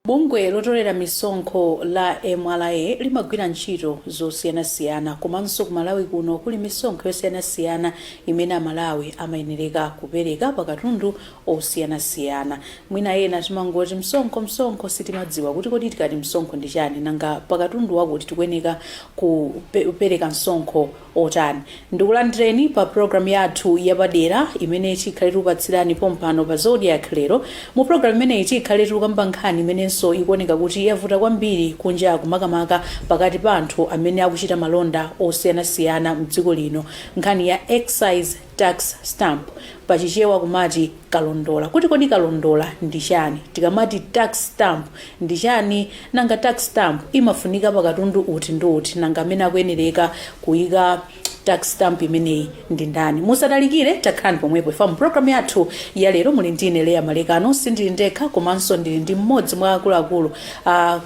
Bungwe lotolera misonkho la MRA limagwira ntchito zosiyanasiyana komanso ku Malawi kuno kuli misonkho yosiyanasiyana imene Amalawi amayenereka kupereka pakatundu osiyanasiyana. Mwina ena timangoti msonkho sitimadziwa kuti kodi tikati msonkho ndi chani nanga pakatundu wakuti tikuyeneka kupereka msonkho otani. Ndikulandireni pa program yathu yapadera imene tikhale tikupatsirani pompano pa Zodiac lero. Mu program imeneyi tikhale tikukamba nkhani imenenso ikuoneka kuti yavuta kwambiri kunja kumakamaka pakati pa anthu amene akuchita malonda osiyanasiyana mdziko lino, nkhani ya excise tax stamp, pachichewa kumati kalondola. Kuti kodi kalondola ndi chani? Tikamati tax stamp ndi chani? Nanga tax stamp imafunika pakatundu uti ndi uti, nanga amene akuyenereka kuyika tax stamp imeneyi ndi ndani? Musadalikire, takhalani pomwepo ifa mu program yathu ya lero. Muli ndine Leah Malekano, sindili ndekha komanso ndili ndi mmodzi mwa akuluakulu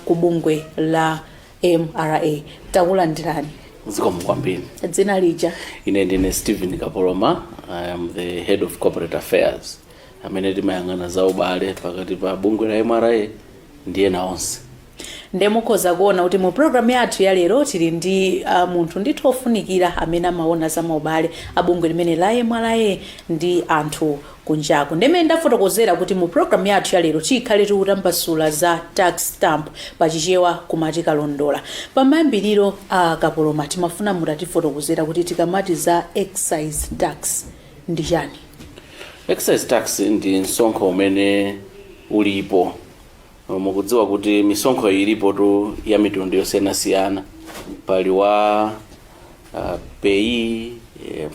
ku bungwe la MRA. Takulandirani. Zikomo kwambiri. Dzina lija? Ine ndine Stephen Kapoloma. I am the head of corporate affairs. Amene timayang'ana za ubale pakati pa bungwe la MRA ndi ena onse. Ndemukhoza kuona kuti mu program yathu ya lero tili ndi munthu ndithu ofunikira amene amaona za maubale abungwe limene la MRA ndi anthu kunjako. Ndemene ndafotokozera kuti mu program yathu ya lero tikhale tikutambasula za tax stamp, pachichewa kumati kalondola. Pamayambiriro Kapoloma timafuna mutatifotokozera kuti tikamati za excise tax ndi chani? Excise tax ndi msonkho umene ulipo. Mukudziwa kuti misonkho ilipo tu ya mitundu yosiyanasiyana. Pali wa pay,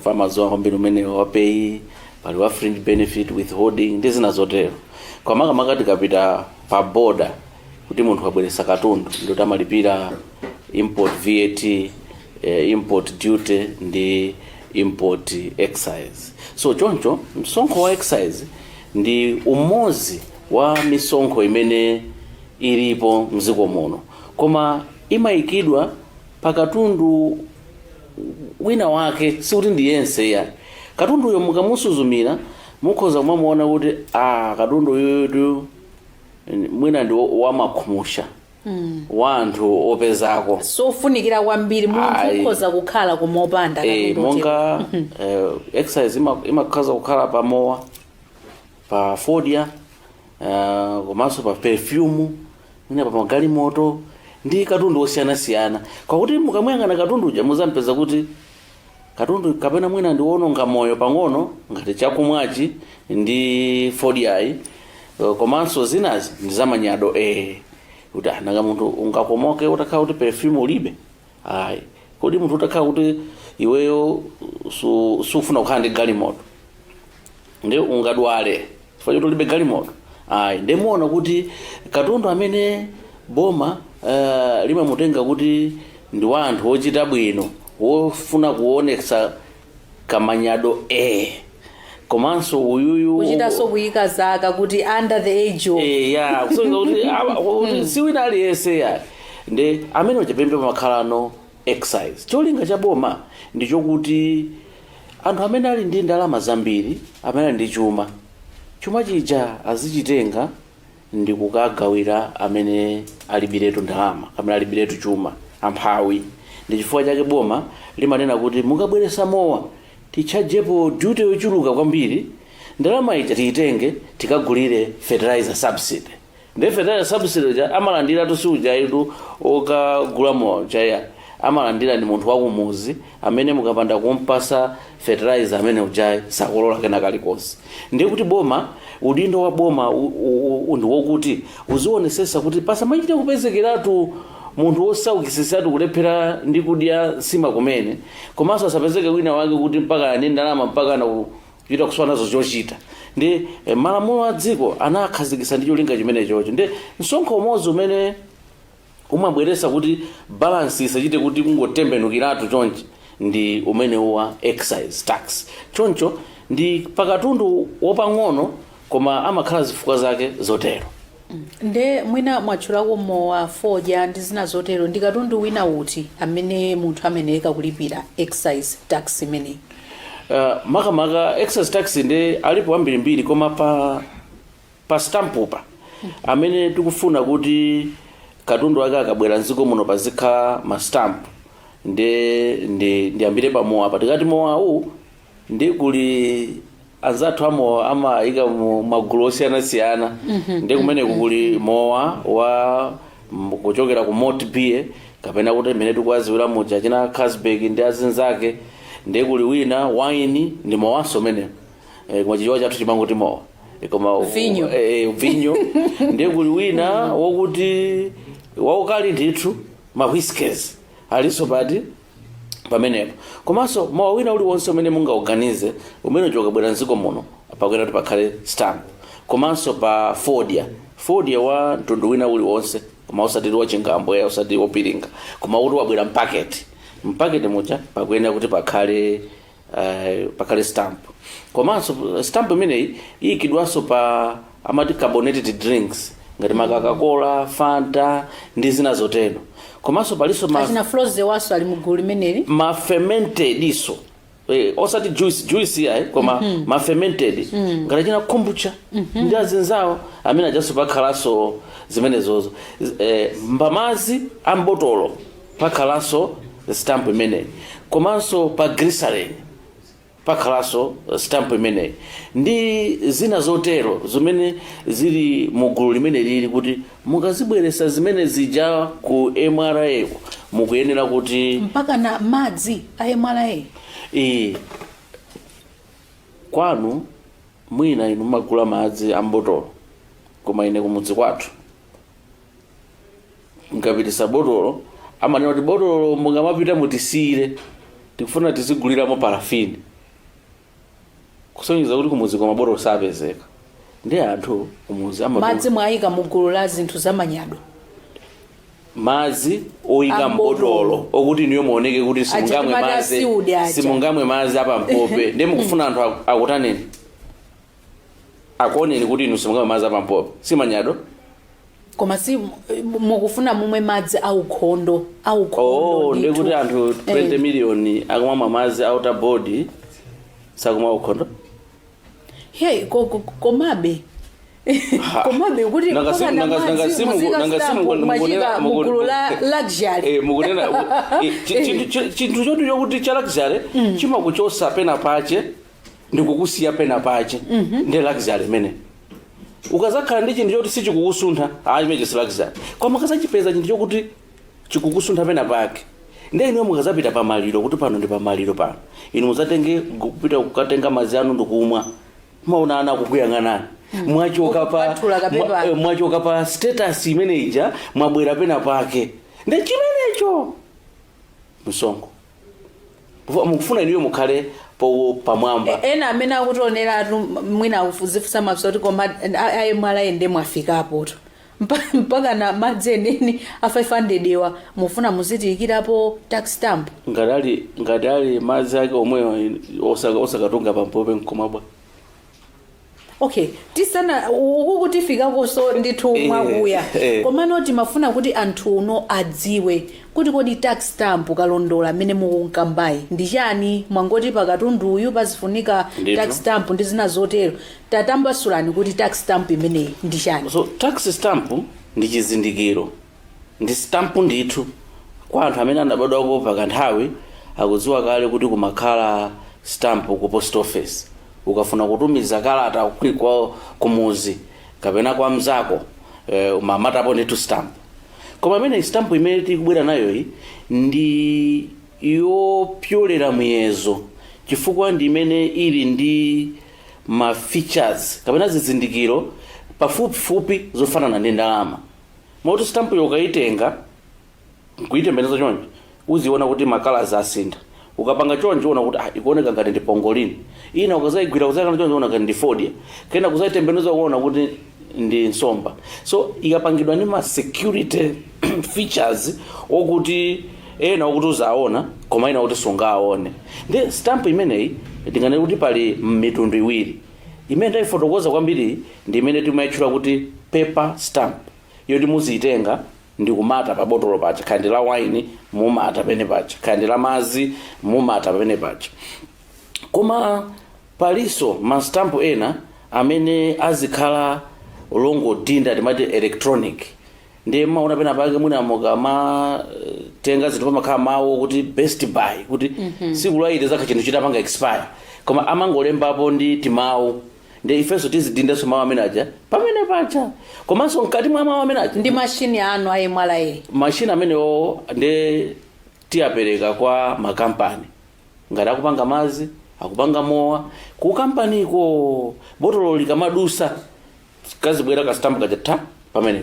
farmers kwambiri umene wa pay, pali wa fringe benefit withholding ndi zina zotero. Kwa makamaka tikapita pa border kuti munthu abweresa katundu ndio tamalipira import VAT, import duty ndi import excise. So choncho msonkho wa excise ndi umozi wa misonkho imene ilipo mziko muno, koma imayikidwa pakatundu wina wake, sikuti ndi yense ya katundu yo. Mukamusuzumira mukhoza kumamuona kuti katundu yoyo mwina ndi wamakhumusha wanthu opezako, so funikira kwambiri munthu ukhoza kukhala kumopanda katundu monga excise imakhaza kukhala pa mowa, pa fodya, komanso pa perfume, mwina pa magalimoto ndi katundu osiyanasiyana. Kwakuti mukamuyang'ana katundu uja muzampeza kuti katundu kapena mwina ndi wononga moyo pang'ono ngati chakumwachi ndi fodyayi, komanso zinazi ndi zamanyado kuti nanga munthu ungakomoke utakhala kuti perfume ulibe. Kodi munthu utakhala kuti iweyo sufuna kukhala ndi galimoto ndi ungadwale chifukwa choti ulibe galimoto. Ndemuona kuti katundu amene boma limamutenga kuti ndi wanthu ochita bwino, wofuna kuonesa kamanyado komanso uyuyu kuchitanso kuyika zaka kuti under the age of kusonga kuti siwina aliyense ya nde amene uchapembe pamakhalano excise. Cholinga cha boma ndi chokuti anthu amene ali ndi ndalama zambiri, amene ali ndi chuma chija azichitenga ndi kukagawira amene alibiretu ndalama, amene alibiretu chuma amphawi. Ndi chifukwa chake boma limanena kuti mukabweresa mowa tichajepo duty yochuluka kwambiri, ndalama ija tiyitenge tikagulire fertilizer subsidy. Ndi fertilizer subsidy amalandira tusuja idu okagula mowa chaya, amalandira ndi munthu wakumuzi amene mukapanda kumpasa fertilizer amene ujaye sakolola kena kalikonse. Ndiye kuti boma, udindo wa boma ndi wokuti uzionesesa kuti pasamachite kupezekeratu munthu wosaukisisatu kulephera ndi kudya sima kumene, komanso asapezeke wina wake kuti mpaka ndi ndalama mpaka na kuchita kuswana nazo chochita. Ndi malamulo a dziko anakhazikitsa ndi cholinga chimene chocho. Ndi msonkho umodzi umene umabweresa kuti balance isachite kuti mungotembenukiratu chonchi ndi umene wa excise tax. Choncho ndi pakatundu wopang'ono koma amakhala zifukwa zake zotero. Nde mwina mwatchulako mowa, fodya ndi zina zotero, ndi katundu wina uti amene munthu ameneka kulipira excise tax imeneyi? Makamaka excise tax ndi alipo ambirimbiri, koma pa stampupa amene tikufuna kuti katundu wake akabwera mdziko muno pazikhala ma stamp ndiyambire pa mowa patikati mowa uwu ndi kuli anzathu amowa amayika mu magulu osiyanasiyana ndi kumeneku kuli mowa wa kuchokera ku Malt Beer kapena kuti mmene tikuwaziwira muja china Carlsberg ndi azinzake ndi kuli wina wine ndi mowanso menewo koma chichewa chathu chimangoti mowa koma vinyo ndi kuli wina wokuti waukali ndithu ma whiskies aliso pati pamenepo komanso mowa wina uliwonse umene mungaorganize umene ukabwera mdziko muno pakuyenera kuti pakhale stamp komanso pa fodya wa mtundu wina uliwonse koma usati wachingambwe usati wopiringa koma kuti wabwera mpaketi muja pakuyenera kuti pakhale stamp komanso stamp imeneyi iyikidwanso pa amati carbonated drinks ngati Coca-Cola, Fanta ndi zina zotero komanso palinso achina flows waso ali mugulu limeneli ma fermented iso osati juice yayi koma ma fermented ngati china kombucha ndi azinzawo amene ajaso pakhalaso zimenezozo mbamazi ambotolo pakhalaso stamp imeneyi komanso pa glycerin pakhalaso stamp imeneyi ndi zina zotero zimene zili mugulu limene lili kuti mukazibweresa zimene zija ku MRA mukuyenera kuti mpaka na madzi a MRA kwanu mwina inu magula madzi ambotolo koma ine kumudzi kwathu ngapitisa botolo amanena kuti botolo mungamapita mutisiyire tikufuna tiziguliramo parafini kusonyeza kuti kumudzi kwa mabotolo sapezeka ndi anthu kumudzi madzi mwayika mugulu la zinthu zamanyado madzi oyika mbotolo okuti niyo muoneke kuti simungamwe madzi apampope ndi mukufuna anthu akutaneni akuoneni kuti inu simungamwe madzi apampope simanyado koma si mukufuna mumwe madzi aukhondo ndi kuti anthu 20 million akumwa madzi outer body sakumwa ukhondo komabe kuti mugulu la luxury chinthu chotu chokuti cha luxury chimakuchosa pena pache ndikukusiya pena pache ndi luxury imene ukazakhala ndi chinthu choti sichikukusuntha chimenecho si luxury koma ukazachipeza chinthu chokuti chikukusuntha pena pake ndi inuyo mukazapita pamaliro kuti pano ndi pamaliro pano inu muzatenge kupita kukatenga madzi anu ndikumwa maona ana kukuyang'anani mwachoka pa status imeneja mwabwera pena pake ndi chimenecho msongo mukufuna inuyo mukhale pamwamba ena amene akutionera atu mwina akufuzifusa mafisa kuti koma MRA ende mwafikapo mpaka na madzi eneni a 500 ewa mufuna muzitiyikirapo tax stamp ngati ali madzi ake omwewa osakatunga pampope mkomabwa okay tisana ukuti fikako so ndithu mwakuya koma noti mafuna kuti anthu uno adziwe kuti kodi tax stamp kalondola amene mukunkambayi ndi chani mwangoti pakatundu uyu pazifunika tax stamp ndi zina zotero tatambasulani kuti tax stamp imeneyi ndi chani so tax stamp ndi chizindikiro ndi stamp ndithu kwa anthu amene anabadwako pakanthawi akudziwa kale kuti kumakhala stamp ku post office ukafuna kutumiza kalata kwa kumuzi kapena kwa mzako mamatapo ndithu stamp koma amene stamp imene tikubwera nayo iyi ndi yopyolera muyezo chifukwa ndi imene ili ndi ma features kapena zizindikiro pafupifupi zofanana ndi ndalama moti stamp yokayitenga kuyitembeneza choncho uziona kuti makala zasintha ukapanga choncho uona kuti ikuoneka ngati ndi pongolini ina ukazayigwira kuzayikana choncho uona ngati ndi fodya kena kuzayitembeneza kuona kuti ndi nsomba so ikapangidwa ndi ma security features okuti ena okuti uzaona koma ina kuti sungaone ndi stamp imeneyi ndinganene kuti pali mitundu iwiri imene ndayifotokoza kwambiri ndi imene timayitchula kuti paper stamp yoti muziyitenga ndi kumata pa botolo pacha khandi la wine mumata pene pacha khandi la madzi mumata pene pacha koma paliso ma stamp ena amene azikhala olongodinda timati electronic ndi maona pena pake mwina tenga zinthu pamakhala mawu kuti best buy kuti siku laite zaka chinthu chitapanga expire koma amangolembapo ndi timawu ndi ifenso tizidindenso mawu amene aja pamene pacha komanso mkati mwa mawu amene aja ndi mashini anu a MRA mashini amenewo ndi tiyapereka kwa makampani ngati akupanga madzi akupanga mowa ku kampaniko botolo likamadusa kazibwera kastamp kaja pamene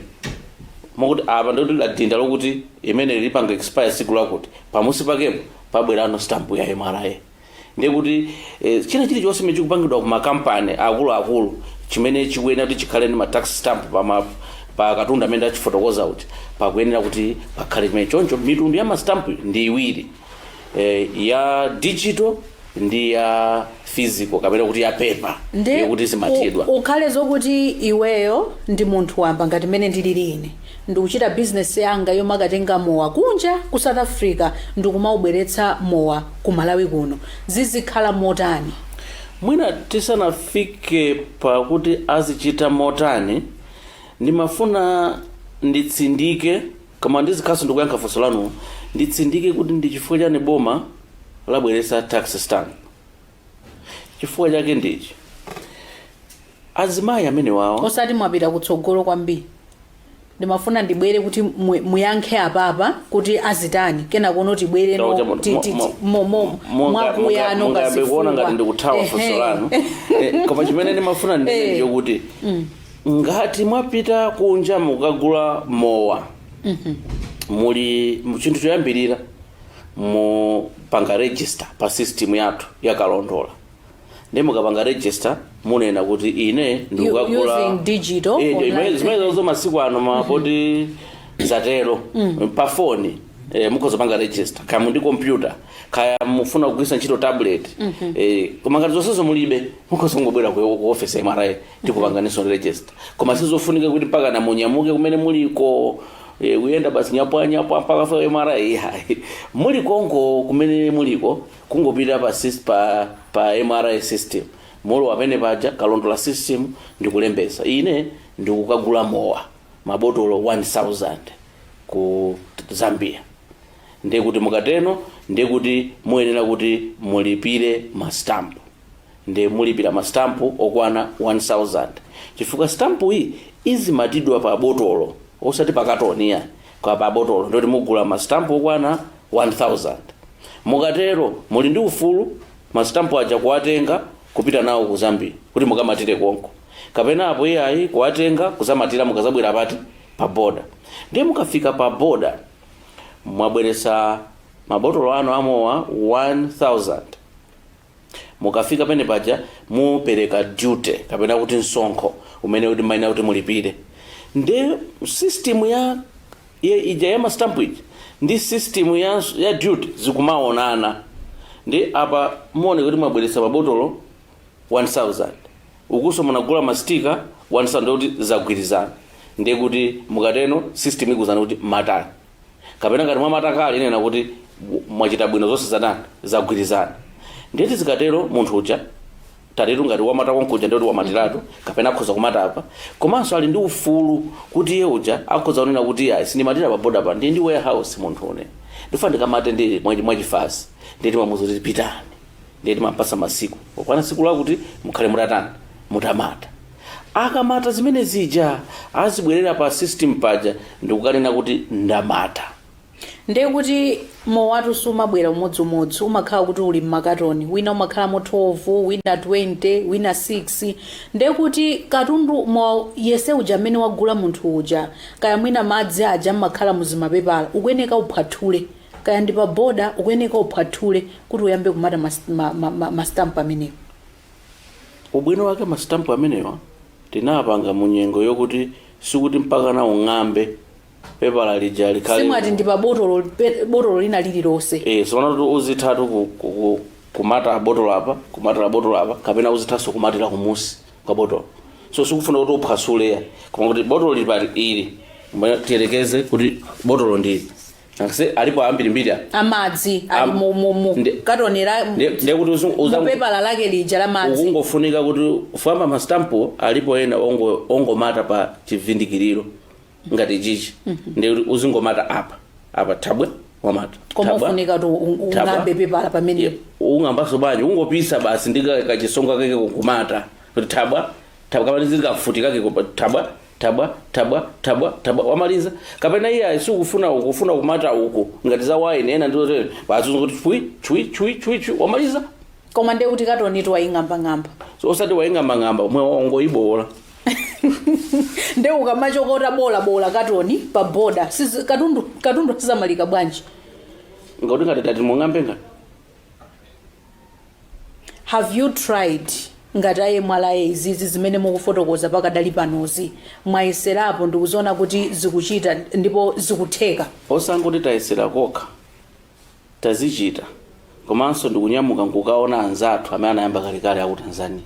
mokuti apa ndikuti ladinda lokuti imene lipanga expire siku lakuti pamusi pakepo pabwerano stamp ya MRA ndikuti china chilichonse chimene chikupangidwa ku makampani akuluakulu chimene chikuyenera kuti chikhale ndi ma tax stamp pa katundu amene achifotokoza kuti pakuyenera kuti pakhale chimene choncho. Mitundu ya mastamp ndi iwiri, ya digital ndi ya physical kapena kuti ya paper yokuti zimatidwa. Ukhale zokuti iweyo ndi munthu wamba ngati mene ndilili ine ndikuchita business yanga yomwe akatenga mowa kunja ku South Africa ndikumaubweretsa mowa ku Malawi kuno zizikhala motani? Mwina tisanafike pakuti azichita motani ndimafuna nditsindike kama ndizikhaso ndikuyankha funso lanu nditsindike kuti ndi chifukwa chani boma labweretsa tax stamp. Chifukwa chake ndichi azimayi amene wawo osati mwapita kutsogolo kwambiri ndimafuna ndibwere kuti muyankhe apapa kuti azitani kena kuno tibwere mwakuyano ngasifuwa ngati ndikuthawa funso lanu koma chimene ndimafuna ndicho kuti ngati mwapita kunja mukagula mowa muli chinthu choyambirira mupanga register pa system yathu yakalondola ndi mukapanga register munena kuti ine ndikukagula using digital zimenezo masiku ano mapoti zatero pa phone mukhozapanga register kaya ndi computer kaya mufuna kugwisa ntchito tablet koma ngati zonsezo mulibe mukhozongobwera ku office ya MRA tikupanganiso register koma sizofunika kuti mpaka na munyamuke kumene muliko uyenda basi nyapwa mpaka fa MRA muli konko kumene muliko kungopita pa MRA system molo amene paja kalondola system ndikulembesa ine ndikukagula mowa mabotolo 1000 ku Zambia ndikuti mukateno ndikuti muyenera kuti mulipire mastamp ndi mulipira mastamp okwana 1000 chifukwa stamp iyi izimatidwa pa botolo osati pa katoni ya kwa pa botolo ndoti mugula mastamp okwana 1000 mukatero muli ndi ufulu mastamp aja kuwatenga kupita nawo ku Zambia kuti mukamatire konko kapena apo iyayi kuwatenga kuzamatira mukazabwera pati pa border ndiye mukafika pa border mwabweresa mabotolo ano amowa 1000 mukafika pene paja mupereka duty kapena kuti msonkho umene kuti maina kuti mulipire ndi system ija ya mastamp iji ndi system ya duty zikumaonana ndi apa muone kuti mwabweresa mabotolo 1000 ukuso munagula mastika 1000 kuti zagwirizana ndi kuti mukateno system ikuzana kuti matani kapena ngati mwamataka inena kuti mwachita bwino zonse zatani zagwirizana ndeti zikatero munthu uja tatetu ngati wamata konkuja ndoti wamatiratu kapena akhoza kumatapa komanso ali ndi ufulu kuti iye uja akhoza kunena kuti ayi sindimatira pa border pa ndi warehouse munthu une ndifuna ndikamate ndi mwachifasi ndeti mwamuzi pitani ndeti mampasa masiku okwana siku lakuti mukhale mutatani mutamata akamata zimene zija azibwerera pa system paja ndikukanena kuti ndamata ndiye kuti mowatu sumabwera umodzimodzi umakhala kuti uli mmakatoni wina umakhalamo 12 wina 20 wina 6 ndiye kuti katundu yese uja amene wagula munthu uja kaya mwina madzi aja mmakhala muzimapepala ukuyeneka uphwathule kaya ndi pa boda ukuyeneka uphwathule kuti uyambe kumata mastamp amenewa. Ubwino wake mastamp amenewa tinapanga munyengo yokuti sikuti mpaka na ung'ambe pepala lija likhale simati ndi pa botolo lina lililonse sona kuti uzithatu kumata botolo apa kapena uzithaso kumatira kumusi kwa botolo so sikufuna kuti uphwasule koma kuti botolo ili ili tiyerekeze kuti botolo ndili akase alipo ambiri amadzi ali mu katonera ndekuti pepala lake lija la madzi ukungofunika kuti ufamba mastampo alipo ena ongomata pa chivindikiriro ngati chichi ndekuti uzingomata apa thabwe wamata koma ufunika kuti ungambe pepala pamene ungambaso bwanji ungopisa basi ndika kachisonga kake kumata kuti thabwa kapena zikafutika kake thabwa wamaliza kapena iye asikufuna kumata uko ngati za wine ena ndizo bazungu kuti chui wamaliza koma ndekuti katoni to waing'amba so osati waing'amba mwe ongoibola nde ukamachokota bola katoni pa border katundu sizamalika bwanji ngoti ngati tati mung'ambe ngati have you tried ngati aye mwalaye izizi zimene mukufotokoza pakadali panozi mwayeserapo ndikuziona kuti zikuchita ndipo zikutheka osangoti tayesera kokha tazichita komanso ndikunyamuka nkukaona anzathu amene anayamba kalekale aku Tanzania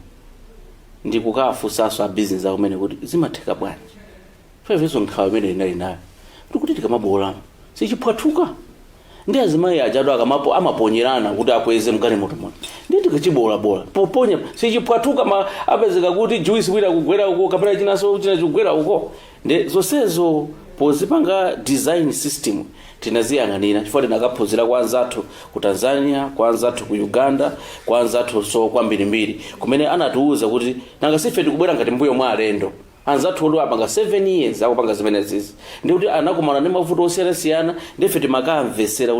ndikukafunsanso a business akumene kuti zimatheka bwanji feveso nkhawa imene inali nayo ndikuti tikamabola sichiphwathuka ndi azimayi ajadu akamapo amaponyerana kuti akweze mkani moto ndi tikachibola poponya sichiphwathuka apezeka kuti juice wina kugwera uko kapena chinaso china chigwera uko ndi zonsezo pozipanga design system tinaziyang'anira chifukwa tinakaphunzira kwa anzathu ku Tanzania, kwa anzathu ku Uganda, kwa anzathu so kwambirimbiri kumene anatiuza kuti nanga sife tikubwera ngati mbuyo mwa alendo anzathu olo apanga 7 years akupanga zimene zizi ndikuti anakumana ndi mavuto osiyanasiyana ndife timakamvesera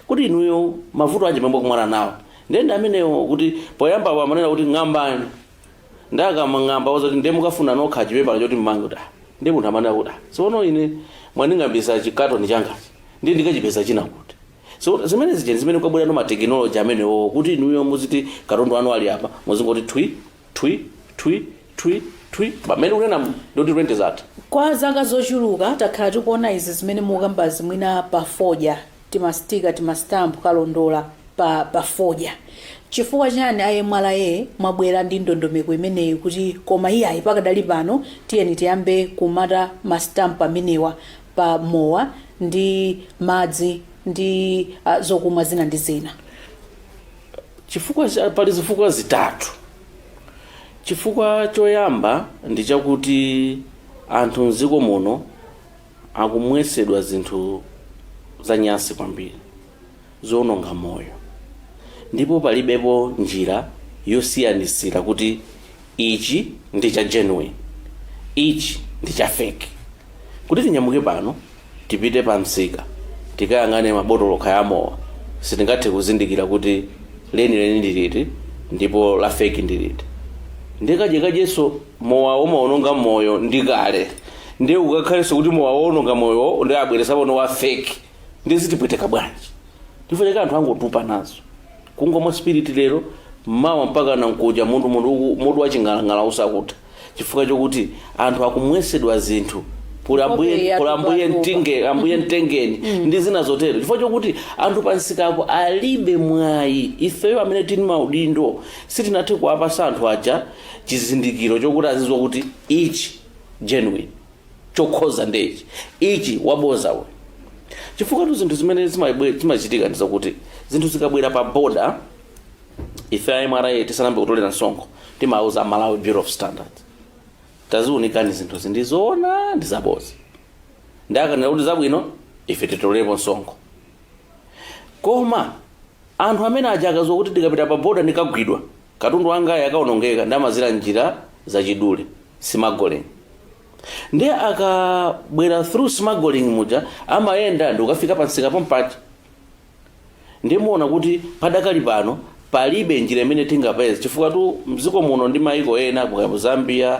kuti inuyo mavuto anje mambo kumwana nawo ndende amenewo kuti poyamba pamanena kuti ng'ambani ndakamang'amba wazoti ndemukafuna nokha chipepala choti mmange kuti ndi munthu amanena kuti sono ine mwanding'ambisa chikatoni changachi ndi ndikachipeza china kuti so zimene zije zimene kwabwera no technology amenewo kuti inuyo muziti katundu anu ali apa muzingoti twi pamene unena ndoti rent zati kwa zaka zochuluka takhala tikuona izi zimene mukamba zimwina pa foja timastika timastamp kalondola pa foja chifukwa chani aye mwalaye mwabwera ndi ndondomeko imeneyi kuti koma iye ayi pakadali pano tiyeni tiyambe kumata mastamp amenewa pa mowa ndi madzi ndi zokumwa zina ndi zina chifukwa pali zifukwa zitatu chifukwa choyamba ndi chakuti anthu mziko muno akumwesedwa zinthu za nyasi kwambiri zononga moyo ndipo palibepo njira yosiyanisira kuti ichi ndi cha genuine ichi ndi cha fake kuti tinyamuke pano tipite pa msika tikayang'ane mabotolo khayamowa sitingathe kuzindikira kuti leni ndiliti ndipo la fake ndiliti ndikajeso mowa umaononga moyo ndikale ndi ukakhalenso kuti mowa wononga moyo ndi abweresa pono wa fake ndizitipweteka bwanji tifuna anthu angotupa nazo kungomwa spirit lero mmawa mpaka nankuja munthu waching'alang'ala usakuta chifukwa chokuti anthu akumwesedwa zinthu ambuye mtengeni ndi zina zotero chifukwa chokuti anthu pansikapo alibe mwayi ifeyo amene tini maudindo sitinathe kuwapasa anthu aja chizindikiro chokuti azizwa kuti ichi genuine chokhoza ndechi ichi wabozawe chifukwa tu zinthu zimene zimachitika ndizokuti zinthu zikabwera pa border ife aimara tisanambe kutolera msonkho timauza Malawi Bureau of Standards taziunikani zinthu zindizoona ndizaboza ndakanena kuti zabwino ife titolerepo msonkho koma anthu amene aja akazwa kuti tikapita pa border ndikagwidwa katundu wanga yakaonongeka ndamazira njira zachidule smuggling ndi akabwera through smuggling muja amayenda ndi ukafika pansika pompacha ndimuona kuti padakali pano palibe njira imene tingapeze chifukwa tu mziko muno ndi maiko ena kwa Zambia,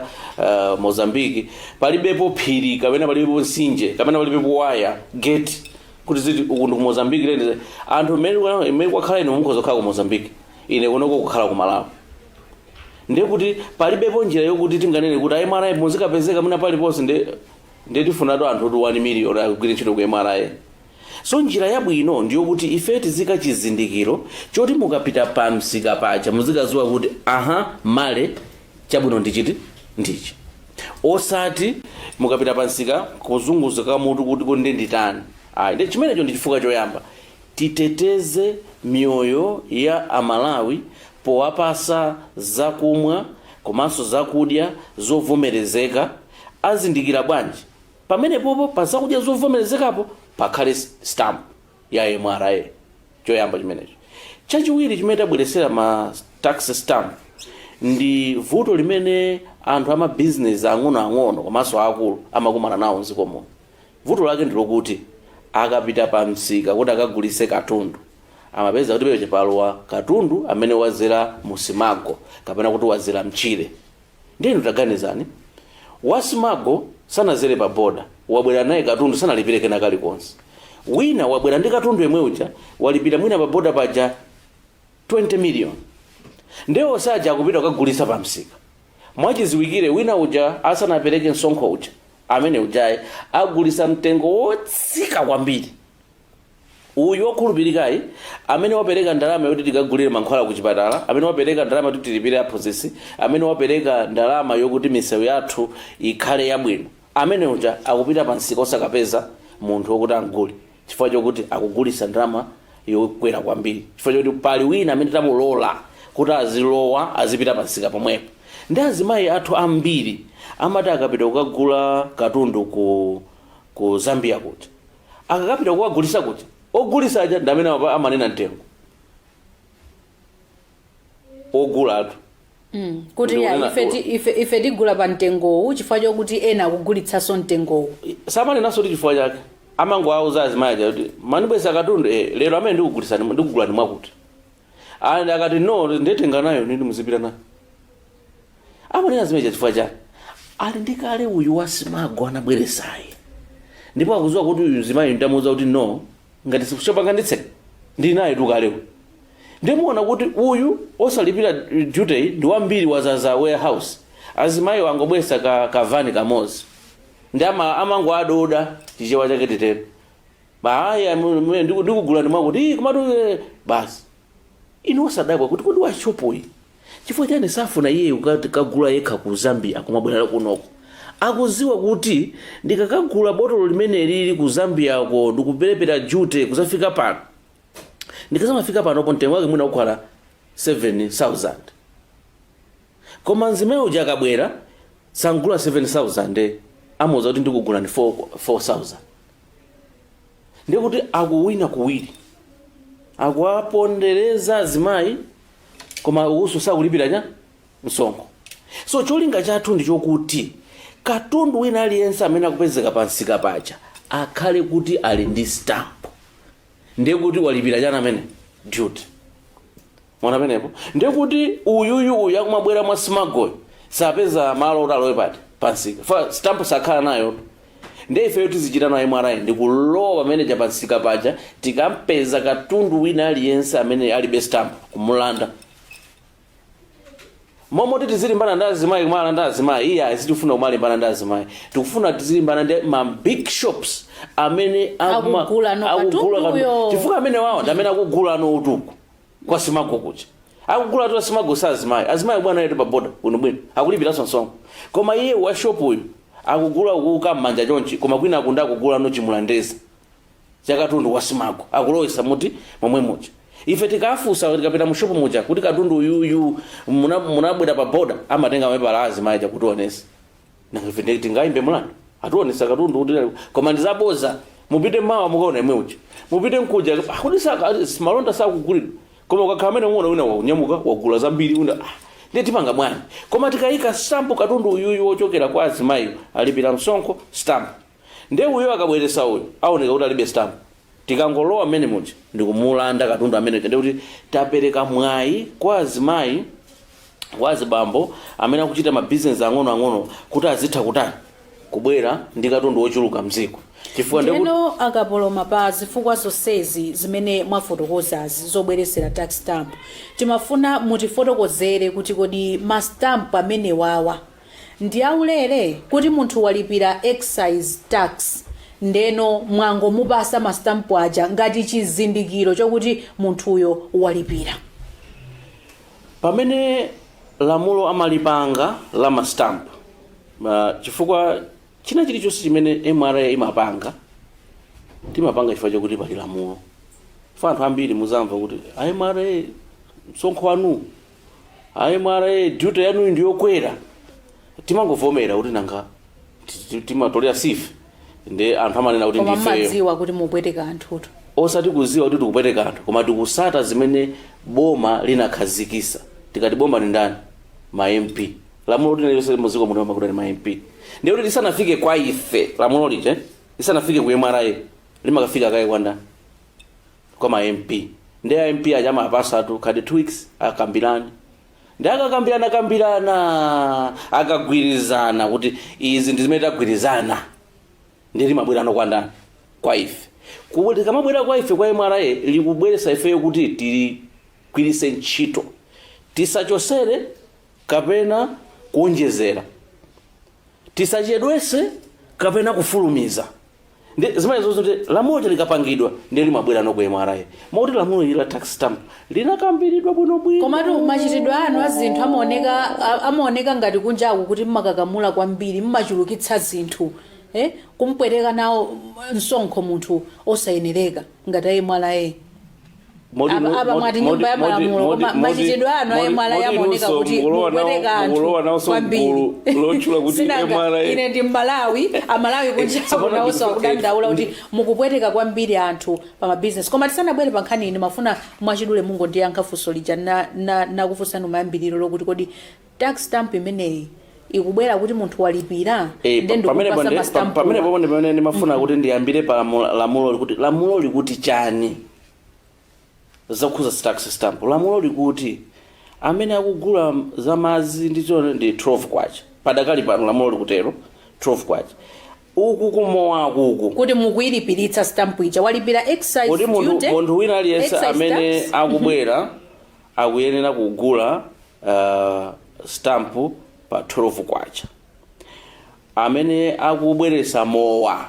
Mozambique palibepo phiri kapena palibepo nsinje kapena palibepo waya gate kuti ziti uku ndi ku Mozambique lende anthu imene kwakhala ino mukhoza ku Mozambique ine kunoko kukhala ku Malawi ndiye kuti palibepo njira yokuti tinganene kuti ayi MRI muzikapezeka muna paliponse ndi tifunatu anthu 1 million akugwira ntchito ku MRI so njira yabwino ndiyo kuti ife tizika chizindikiro choti mukapita pa msika paja muzikaziwa kuti male chabwino ndichiti ndichi osati mukapita pa msika kuzunguza mutu kuti nditani ndi chimenecho ndi chifukwa choyamba titeteze mioyo ya amalawi powapasa zakumwa komanso zakudya zovomerezeka. Azindikira bwanji pamenepopo pa zakudya zovomerezekapo pakhale stamp ya MRA. Choyamba chimenecho. Chachiwiri chimene tabweresera ma tax stamp ndi vuto limene anthu ama business ang'ono komanso akulu amakumana nawo mdziko muno. Vuto lake ndi lokuti akapita pa msika kuti akagulise katundu amapeza kuti pecho palowa katundu amene wazera musimago kapena kuti wazera mchire. Ndinu taganizani wasimago sanazere pa boda wabwera naye katundu sanalipire kena kalikonse. Wina wabwera ndi katundu yemwe uja walipira mwina pa boda paja 20 million. Ndewo saja akupita kugulisa pa msika. Mwachiziwikire wina uja asanapereke msonkho uja amene ujaye agulisa mtengo wotsika kwambiri. Uyu wokhulupirikayi amene wapereka ndalama yoti tikagulire mankhwala ku chipatala, amene wapereka ndalama yoti tilipire aphunzitsi, amene wapereka ndalama yokuti misewu yathu ikhale yabwino, amene uja akupita pa msika osakapeza munthu wokuti agule chifukwa chokuti akugulisa ndalama yokwera kwambiri, chifukwa choti pali wina amene tamulola kuti azilowa azipita pa msika pomwepo. Ndi azimayi athu ambiri amati akapita kukagula katundu ku Zambia kuti akakapita kukagulisa kuti ogulisa aja ndamene amanena mtengo ogula atu kuti ya ife tigula pa mtengowu chifukwa chokuti ena akugulitsanso mtengowu. Samanenanso kuti chifukwa chake amango auza azimayi aja kuti manibwesa katundu lero amene ndikugula ni mwakuti akati no ndetenga nayo nini muzipita nayo amanena azimayi chifukwa chake ali ndikale uyu wasimago anabweresayi ndipo akuziwa kuti uyu zimayi ndamuuza kuti no ngati sikuchopanganditse ndi naye tukalewo. Ndimuona kuti uyu osalipira duty ndi wambiri wazaza warehouse azimayi wangobwesa kavani kamozi ndi amango adoda chichewa chake tetero bahaya ndikugula ndimwakuti komatu basi inu osadabwa kuti kodi wachopoyi chifukwa chani safuna iye kagula yekha ku Zambia kumabwera kunoko. Akuziwa kuti ndikakagula botolo limene lili ku Zambia ko ndikuperepera jute kusafika pano ndikazamafika pano po mtengo wake mwina ukhala 7,000 koma nzimeyo uja akabwera sangula 7,000 amuza kuti ndikugula ndi 4,000 ndiye kuti akuwina kuwiri akuwapondereza azimayi koma uso sakulipira msonkho. So cholinga chathu ndi chokuti katundu wina aliyense amene akupezeka pa msika paja akhale kuti ali ndi stamp ndiye kuti walipira chana amene duty. Mwana penepo ndiye kuti uyu akumabwera mwa simagoyo sapeza malo otalowe pati pa msika fa stamp sakhala nayo. Ndiye ifeyo tizichita nayo MRA ndi kulowa pamene cha pa msika paja tikampeza katundu wina aliyense amene alibe stamp kumulanda. Momo tizilimbana ndi azimayi kumala ndi azimayi iya sitifuna kumalimbana ndi azimayi tikufuna tizilimbana ndi ma big shops amene akugula chifukwa amene wawo ndi amene akugula no utuku kwa simago kucha akugula to simago sa azimayi bwana yetu pa boda bwino akulipira sonsongo koma iye wa shop uyu akugula ukuka mmanja chonchi koma kwina akunda akugula no chimulandeza chakatundu wa simago akulowesa muti momwe moja. Ife tikafusa tikapita mu shop muja kuti katundu uyu munabwera pa boda amatenga mapepala azimayi kutionesa nange tingaimbe mlandu ationesa katundu kuti koma ndizaboza mupite mawa mukaona imwe uja mupite mkuja kuti malonda sakugulidwa koma ukakhala amene muona wina wanyamuka wagula zambiri unda ndiye tipanga bwanji. Koma tikayika stamp katundu uyu wochokera kwa azimayi alipira msonkho stamp ndiye uyo akabweresa uyu aoneka kuti alibe stamp tikangolowa amene muja ndikumulanda katundu amene ndiye kuti tapereka mwayi kwa azimayi kwa azibambo amene akuchita ma business ang'ono kuti azitha kutani kubwera ndi katundu wochuluka mdziko. Chifukwa ndeno akapoloma pa zifukwa zonsezi zimene mwafotokozazi zobweresera tax stamp timafuna mutifotokozere kuti kodi ma stamp amene wawa ndi aulere kuti munthu walipira excise tax ndeno mwango mupasa ma stamp aja ngati chizindikiro chokuti munthuyo walipira. Pamene lamulo amalipanga la ma stamp chifukwa china chilichonse chimene MRA imapanga timapanga chifukwa chokuti pali lamulo. Anthu ambiri muzamva kuti MRA msonkho wanu, MRA duty yanu ndiyokwera, timangovomera kuti nanga timatolera sife. Nde anthu amanena kuti koma ndifeyo. madziwa kuti mupweteka anthutu. Osati kuziwa kuti tikupweteka anthu, koma tikusata zimene boma linakhazikisa. Tikati boma ni ndani? Ma MP. Lamulo linaliyonse muziko muno makudani ma MP. Ndiyo kuti lisanafike kwa ife, lamulo lije, lisanafike ku MRA, limakafika kaye kwanda kwa ma MP. Ndiye MP ajama apasatu kadi 2 weeks akambirana. Ndiye akakambirana akagwirizana kuti izi ndizimene tagwirizana. Ndiye limabwerano kwanda kwa ife. Kuti kamabwera kwa ife kwa MRA likubweresa ifeyo kuti tiligwirise ntchito. Tisachosere kapena kuonjezera, tisachedwese kapena kufulumiza. Ndi zimene zote lamulo likapangidwa ndiye limabwerano kwa MRA. Moti lamulo ila tax stamp linakambiridwa bwinobwino. Komatu machitidwe anu azinthu amaoneka ngati kunjaku kuti mmakakamula kwambiri, mmachulukitsa zinthu. Kumpwereka nawo msonkho munthu osayenereka ngati MRA. Aba mwati nyumba ya malamulo machitidwe anu MRA yamoneka kuti mupweteka anthu kwambiri. Ine ndi Malawi, Amalawi kunjaku nawonso akudandaula kuti mukupweteka kwambiri anthu pa mabusiness. Koma tisanabwere pa nkhani ine mafuna mwachidule mungo ndiyankha funso lija nakufunsani mayambiriro lokuti kodi tax stamp imeneyi ikubwera kuti munthu walipira pamene popo ndimene ndimafuna kuti ndiyambire pa lamulo likuti lamulo likuti chani zakhuza tax stamp. Lamulo likuti amene akugula za madzi ndicho ndi 12 kwacha. Padakali pano lamulo likutero 12 kwacha. Uku kumowa akuku kuti mukuyilipiritsa stamp ija walipira excise duty. Kuti munthu wina aliyense amene akubwera akuyenera kugula stamp pa 12 kwacha. Amene akubweresa mowa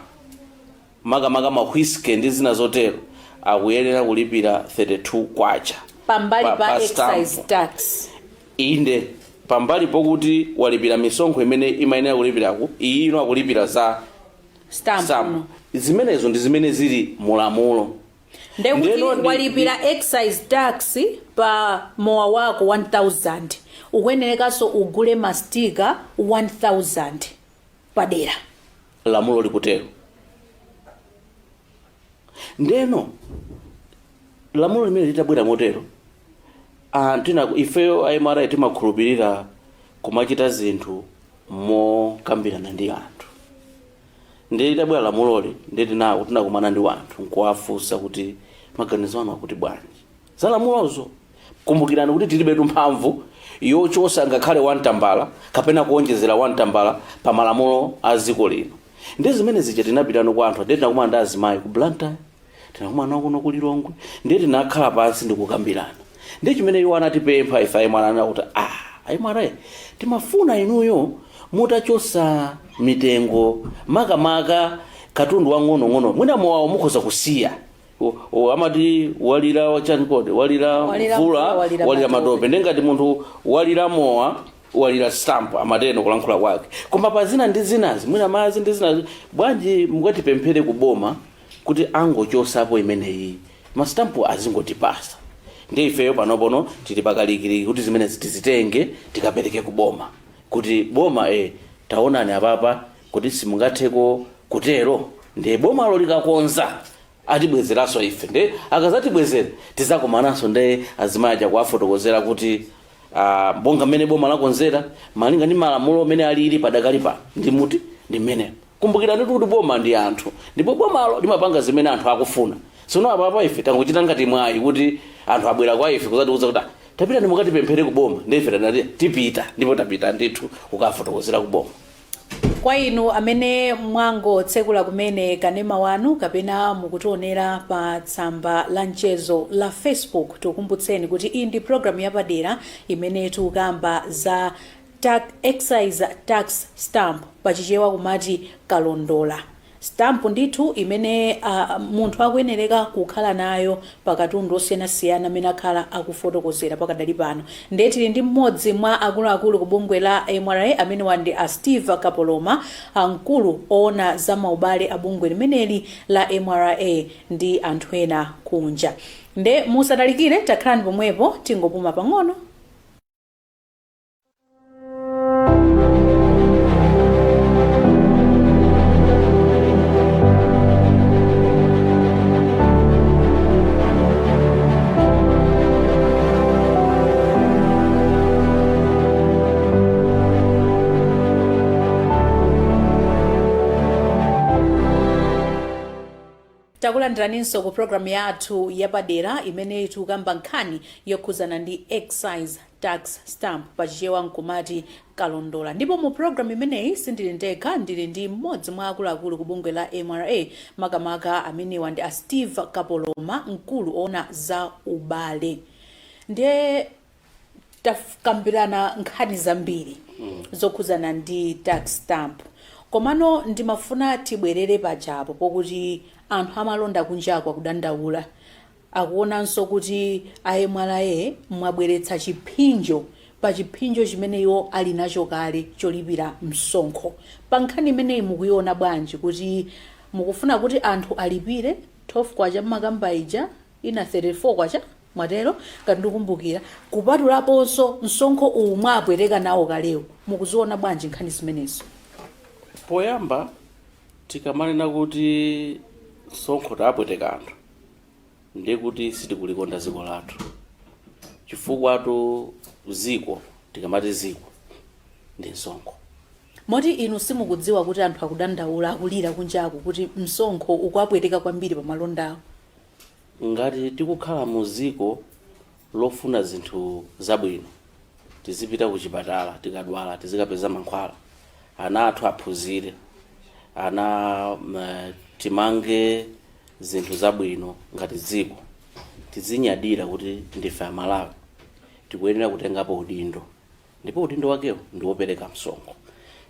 makamaka whiskey ndi zina zotero akuyenera kulipira 32 kwacha pambali pa excise tax. Inde pambali pokuti walipira misonkho imene imayenera kulipiraku, ino akulipira za stamp. Zimenezo ndi zimene zili mulamulo. Ndekuti walipira excise tax pa mowa wako 1000, ukuyenerekanso ugule mastika 1000 padera. Lamulo likutero. Ndeno lamulo limene litabwera motero ifeyo MRA timakhulupirira kumachita zinthu mokambirana ndi anthu. Ndiye litabwera lamuloli ndiye tinakumana ndi anthu nkuwafunsa kuti maganizo anu akuti bwanji za lamulozo. Kumbukirani kuti tilibetu mphamvu yochosa ngakhale wantambala kapena kuonjezera wantambala pa malamulo a dziko lino. Ndiye zimene zija tinapitano kwa anthu ndiye tinakumana ndi azimayi ku Blantyre, tinakumana kuno ku Lilongwe, ndiye tinakhala pansi ndikukambirana. Ndiye chimene iwo anatipempha ife MRA kuti MRA timafuna inuyo mutachosa mitengo makamaka katundu wang'ono mwina mowawo mukhoza kusiya. Amati walira wachankode, walira mvula, walira matope. Ndengati munthu walira mowa, walira stamp amateno kulankhula kwake. Koma pa zina ndi zinazi, mwina mazi ndi zinazi, bwanji mukatipemphere kuboma kuti angochosapo imeneyi. Mastampu azingotipasa. Ndiye ifeyo panopono tili pakalikiliki kuti zimene tizitenge tikapereke kuboma. Kuti boma taonani apapa kuti simungatheko kutero. Ndiye boma lo likakonza atibwezeraso ife. Ndiye akazatibwezera tizakumananso ndiye azimayi akuwafotokozera kuti bonga mmene boma lakonzera malinga ndi malamulo amene alili padakali pa ndi muti ndi mmene. Kumbukirani kuti boma ndi anthu ndipo bomalo limapanga zimene anthu akufuna. Sono apapa ife tangochita ngati mwayi kuti anthu abwera kwa ife kuzatiuza kuti tapita ndimukatipemphere kuboma. Ndiye ife tanati tipita ndipo tapita ndithu kukafotokozera kuboma. Kwa inu amene mwangotsekula kumene kanema wanu kapena mukutionera pa tsamba la mchezo la Facebook, tukumbutseni kuti iyi ndi program yapadera imene tukamba za excise tax stamp pachichewa kumati kalondola. stamp ndithu imene munthu akuyenereka kukhala nayo pakatundu osiyanasiyana amene akhala akufotokozera pakadali pano. Ndiye tili ndi mmodzi mwa akuluakulu ku bungwe la MRA amene wandi a Steve Kapoloma, mkulu oona za maubale a bungwe limeneli la MRA ndi anthu ena kunja. Nde musadalikire, takhalani pomwepo tingopuma pang'ono. Takulandiraninso ku programu yathu yapadera imene tikukamba nkhani yokhuzana ndi excise tax stamp pachichewa nkumati kalondola. Ndipo mu programu imeneyi sindili ndekha, ndili ndi mmodzi mwa akuluakulu ku bungwe la MRA makamaka amene wandi a Steve Kapoloma, mkulu oona za ubale. Ndiye takambirana nkhani zambiri zokhuzana ndi tax stamp, komano ndimafuna tibwerere pajapo pokuti anthu amalonda kunjako akudandaula, akuonanso kuti a MRA mwabweretsa chipinjo pa chipinjo chimene iwo ali nacho kale cholipira msonkho. Pa nkhani imeneyi mukuiona bwanji kuti mukufuna kuti anthu alipire 12 kwacha mmakamba ija ina 34 kwacha mwatero ngati ndikumbukira, kupatulaponso msonkho uwu mwabwereka nawo kalewo, mukuziona bwanji nkhani zimenezo? Poyamba tikamanena kuti msonkho tabweteka anthu ndiye kuti sitikulikonda dziko lathu, chifukwa ziko tikamati ziko ndi msonkho. Moti inu simukudziwa kuti anthu akudandaula akulira kunjaku kuti msonkho ukubweteka kwambiri pa malondawo? Ngati tikukhala mu ziko lofuna zinthu zabwino, tizipita ku chipatala tikadwala tizikapeza mankhwala, ana athu aphunzire, ana timange zinthu zabwino. Ngati ziko tizinyadira kuti ndife Amalawi, tikuyenera kutengapo udindo, ndipo udindo wakewo ndi wopereka msonkho.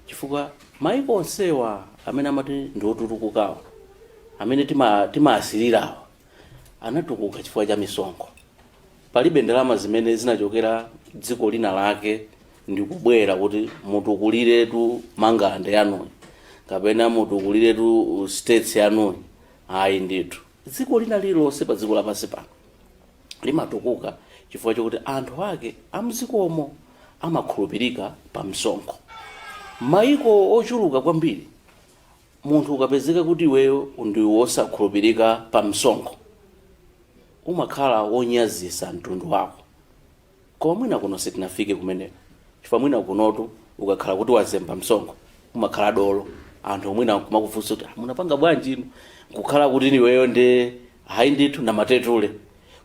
Chifukwa maiko onsewa amene amati ndi otukukawa, amene timaasirirawa, anatukuka chifukwa cha misonkho. Palibe ndalama zimene zinachokera dziko lina lake ndi kubwera kuti mutukuliretu mangande yanuyi kapena mutukuliretu states yanuyi. Ayi ndithu, dziko lina lilonse pa dziko lapansi pano limatukuka chifukwa chokuti anthu ake amdzikomo amakhulupirika pa msonkho. Maiko ochuluka kwambiri, munthu ukapezeka kuti iweyo ndi wosakhulupirika pa msonkho, umakhala wonyazisa mtundu wako. Koma mwina kuno sitinafike kumeneko, chifukwa mwina kunotu ukakhala kuti wazemba msonkho umakhala dolo. Anthu mwina kumakufunsa kuti munapanga bwanji inu kukhala kuti niweyo ndi hayi ndithu na matetule.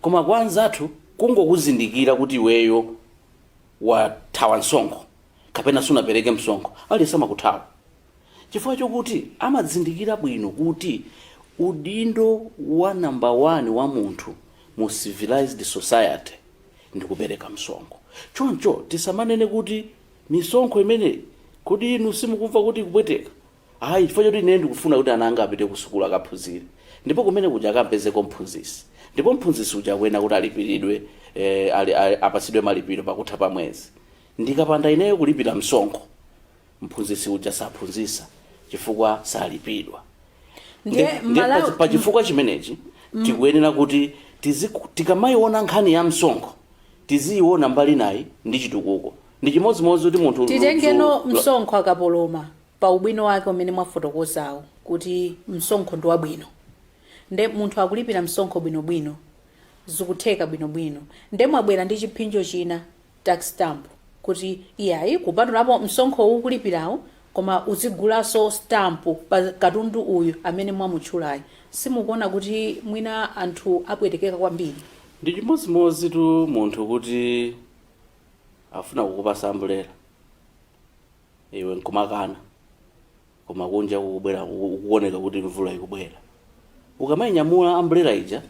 Koma kwanzathu kungokuzindikira kuti iweyo wathawa msonkho kapena sunapereke msonkho, alisama kuthawa. Chifukwa chokuti amazindikira bwino kuti udindo wa number 1 wa munthu mu civilized society ndi kupereka msonkho. Choncho tisamanene kuti misonkho imene kuti inu simukumva kuti kupweteka. Ayi, chifukwa choti ine ndikufuna kuti ana anga apite ku sukulu akaphunzire, ndipo kumene kuja akampezeko mphunzisi, ndipo mphunzisi uja akuyenera kuti alipiridwe, apatsidwe malipiro pakutha pa mwezi. Ndikapanda ineyo kulipira msonkho, mphunzisi uja saphunzisa chifukwa salipidwa. Pa chifukwa chimenechi tikuyenera kuti tikamayiona nkhani ya msonkho tiziyiona mbali nayi ndi chitukuko. Ndi chimodzimodzi kuti munthu titengeno msonkho Akapoloma pa ubwino wake umene mwafotokozawo kuti msonkho ndi wabwino. Nde munthu akulipira msonkho bwinobwino, zikutheka bwinobwino, nde mwabwera ndi chipinjo china tax stamp kuti iyayi kupatulapo msonkho ukulipirawo koma uzigulanso stamp pa katundu uyu amene mwamutchulayi. Simukuona kuti mwina anthu apwetekeka kwambiri? Ndi chimodzimodzi tu munthu kuti afuna kukupasa umbrella, iwe nkumakana, koma kunja kukubwera ukuoneka kuti mvula ikubwera. Ukamayinyamula umbrella ija,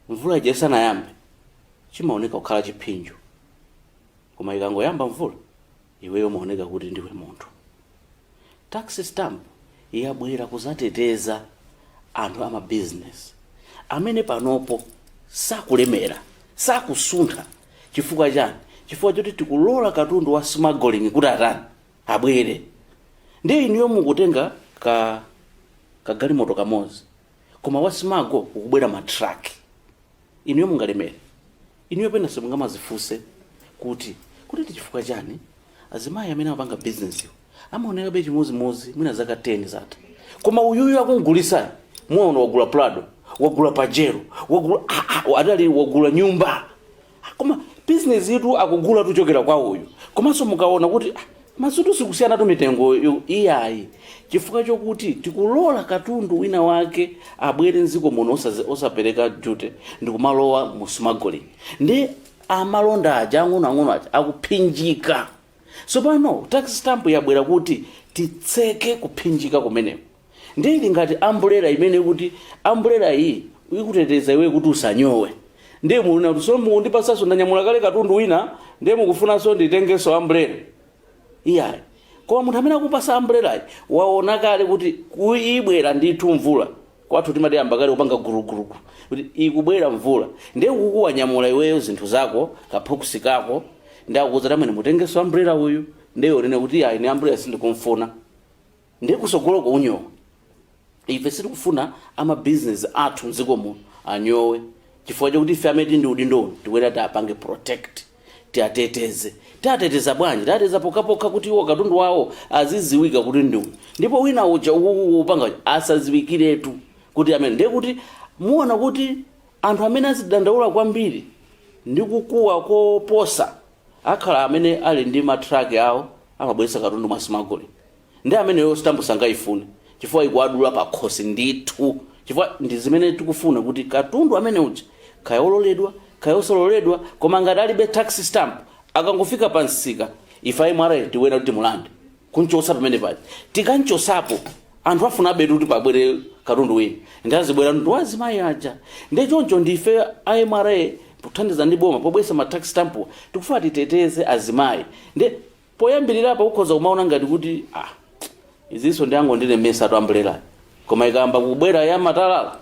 mvula ija isanayambe, chimaoneka kukhala chipinjo. Koma ikangoyamba mvula, iweyo umaoneka kuti ndiwe munthu. Tax stamp yabwera kuzateteza anthu amabizinesi amene panopo sakulemera sakusuntha. Chifukwa chani? Chifukwa choti tikulola katundu wa smuggling kuti atani abwere. Ndiye iniyo mukutenga kagalimoto kamozi koma wa smuggle ukubwera matraki, iniyo mungalemere. Iniyo pena simungamazifunse kuti tichifukwa chani azimayi amene amapanga business amaoneka be chimodzimodzi mwina zaka 10 zata, koma uyuyu akungulisa muona wagula Prado, wagula Pajero, wagula nyumba, koma business yitu akugula tuchokera kwa uyu. Komanso mukaona kuti masutu sikusiyana tu mitengo iyayi, chifukwa chokuti tikulola katundu wina wake abwere mdziko muno osapereka duty ndikumalowa mu smuggling. Ndi amalonda aja ang'ono aja akuphinjika. So pano tax stamp yabwera kuti titseke kuphinjika kumeneko. Ndi ili ngati umbrella imene kuti umbrella iyi ikuteteza iwe kuti usanyowe. Ndiye mulina kuti so mundipasaso ndanyamula kale katundu wina ndiye mukufunanso nditengeso umbrella. Iyayi. Koma munthu amene akupasa umbrella waona kale kuti kuibwera ndithu mvula. Kwathu timati ambakale kupanga gurugurugu kuti ikubwera mvula. Ndiye kukuwanyamula iweyo zinthu zako kaphukusi kako ndakuza tamene mutengeso umbrella uyu ndiye onene kuti ayi ni umbrella sindikumfuna. Ndiye kusogoloko unyowa. Ife sitikufuna ama business athu mdziko muno anyowe. Chifukwa chokuti ife amene ndi udindo tikwera tapange protect, tiateteze. Tateteza bwanji? Tateteza pokapoka kuti iwo katundu wawo aziziwika kuti ndi uyu. Ndipo wina uja upanga asaziwikiretu kuti amene ndiye kuti muona kuti anthu amene azidandaula kwambiri ndi kukuwa koposa akhala amene ali ndi matraki awo amabweretsa katundu mwa smuggling. Ndi amene yo stamp sangayifune chifukwa ikwadula pa khosi ndithu. Chifukwa ndi zimene tikufuna kuti katundu amene uja kayololedwa kayosololedwa, koma ngati alibe tax stamp akangofika pansika ife MRA tiwena kuti mulande kunchosa pamene paja. Tikanchosapo anthu afuna bedu kuti pabwere katundu wina ndazibwera ndo azimayi aja. Ndi choncho ndife MRA kuthandiza ndi boma pobwesa ma tax stamp tikufuna titeteze azimayi. Ndi poyambirirapo ukhoza kumaona ngati kuti izinso ndi angondile mesa to umbrella koma ikamba kubwera ya matalala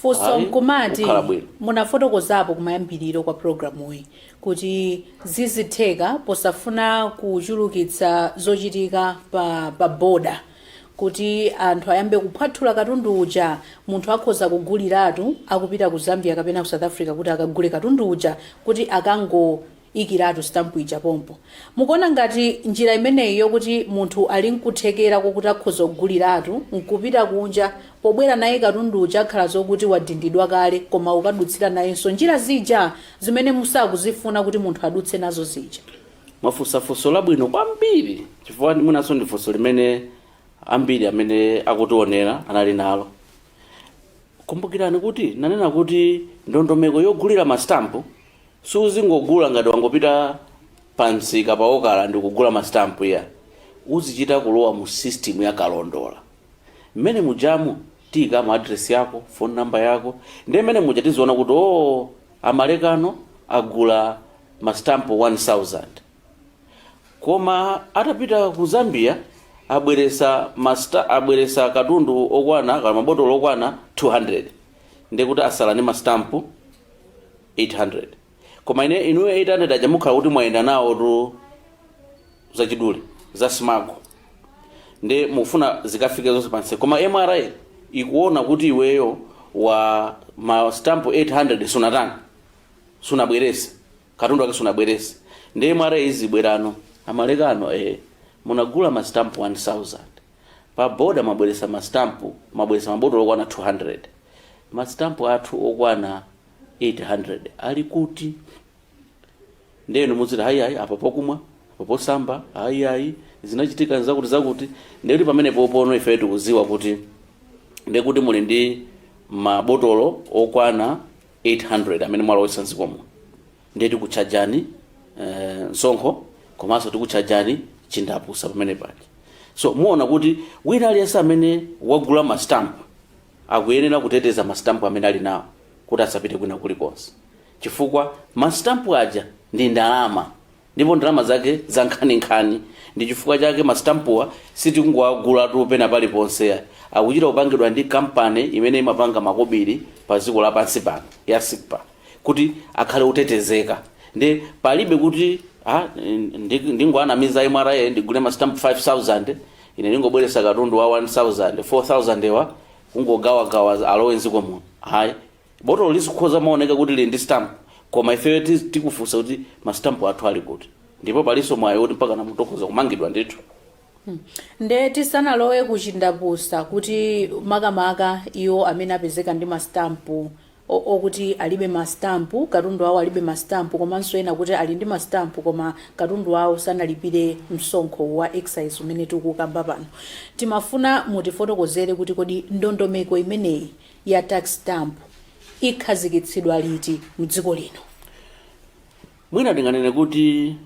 Fuso nkumati munafotokozapo kumayambiriro kwa programu iyi kuti zizitheka posafuna kuchulukitsa zochitika pa boda kuti anthu ayambe kuphathula katundu uja munthu akhoza kuguliratu akupita ku Zambia kapena ku South Africa kuti akagule katundu uja kuti akangoikiratu stamp ija pompo. Mukuona ngati njira imeneyi yokuti munthu ali nkuthekera kokuti akhoza kuguliratu nkupita kunja pobwera naye katundu uja akhala zokuti wadindidwa kale koma ukadutsira nayenso njira zija zimene musakuzifuna kuti munthu adutse nazo zija. Mafusafuso labwino kwambiri chifukwa munaso ndi funso limene ambiri amene akutionera anali nalo. Kumbukirani kuti nanena kuti ndondomeko yogulira mastampu suzingogula ngati wangopita pansika paokala ndi kugula mastampu ya uzichita kulowa mu system ya kalondola. Mmene mujamu tika ma address yako, phone number yako, ndi mmene muja tiziona kuti amalekano agula mastampu 1000. Koma atapita ku Zambia abweresa katundu okwana kala mabotolo okwana 200. Ndi kuti asala ni mastampu 800. Koma inuwe 800 aja mukhala kuti mwayenda nawo tu zachidule za smuggle. Ndi mufuna zikafike zonse pansi. Koma MRA ikuona kuti iweyo wa ma stamp 800 sunatani sunabwerese katundu wake sunabwerese. Ndi MRA izibwerano amalekano munagula ma stamp 1000 pa boda mabweresa ma stamp mabweresa mabotolo okwana 200. Ma stamp athu okwana 800 ali kuti ndeno muzira hayi apa pokumwa apo samba hayi zinachitika zakuti ndikuti pamene popono ife tikuziwa kuti ndikuti muli ndi mabotolo okwana 800 amene mwalowesa nzikomo. Ndi tikuchajani sonkho komanso tikuchajani chindapusa pamene paja. So muona kuti wina aliyense amene wagula ma stamp akuyenera kuteteza ma stamp amene ali nawo kuti asapite kwina kulikonse. Chifukwa ma stamp aja ndi ndalama ndipo ndalama zake za nkhaninkhani. Ndi chifukwa chake mastampuwa sitikungowagula tu pena paliponse, akuchita kupangidwa ndi kampani imene imapanga makobiri pa dziko lapansi pano ya SICPA kuti akhale utetezeka. Ndi palibe kuti ndingoanamiza MRA ndigule mastampu 5000 ine ndingobweresa katundu wa 1000 4000 ewa kungogawagawa alowe mdziko muno. Hayi, botolo lisikhoza maoneka kuti li ndi stamp, koma ifeyo tikufunsa kuti mastampu athu ali kuti, ndipo palinso mwayi woti mpaka namutokoza kumangidwa ndithu. Nde tisanalowe kuchindapusa kuti makamaka iwo amene apezeka ndi mastampu okuti alibe mastampu, katundu wawo alibe mastampu, komanso ena kuti ali ndi mastampu koma katundu wawo sanalipire msonkho wa excise umene tikukamba pano, timafuna mutifotokozere kuti kodi ndondomeko imeneyi ya tax stamp ikhazikitsidwa liti mdziko lino? Mwina ndinganene kuti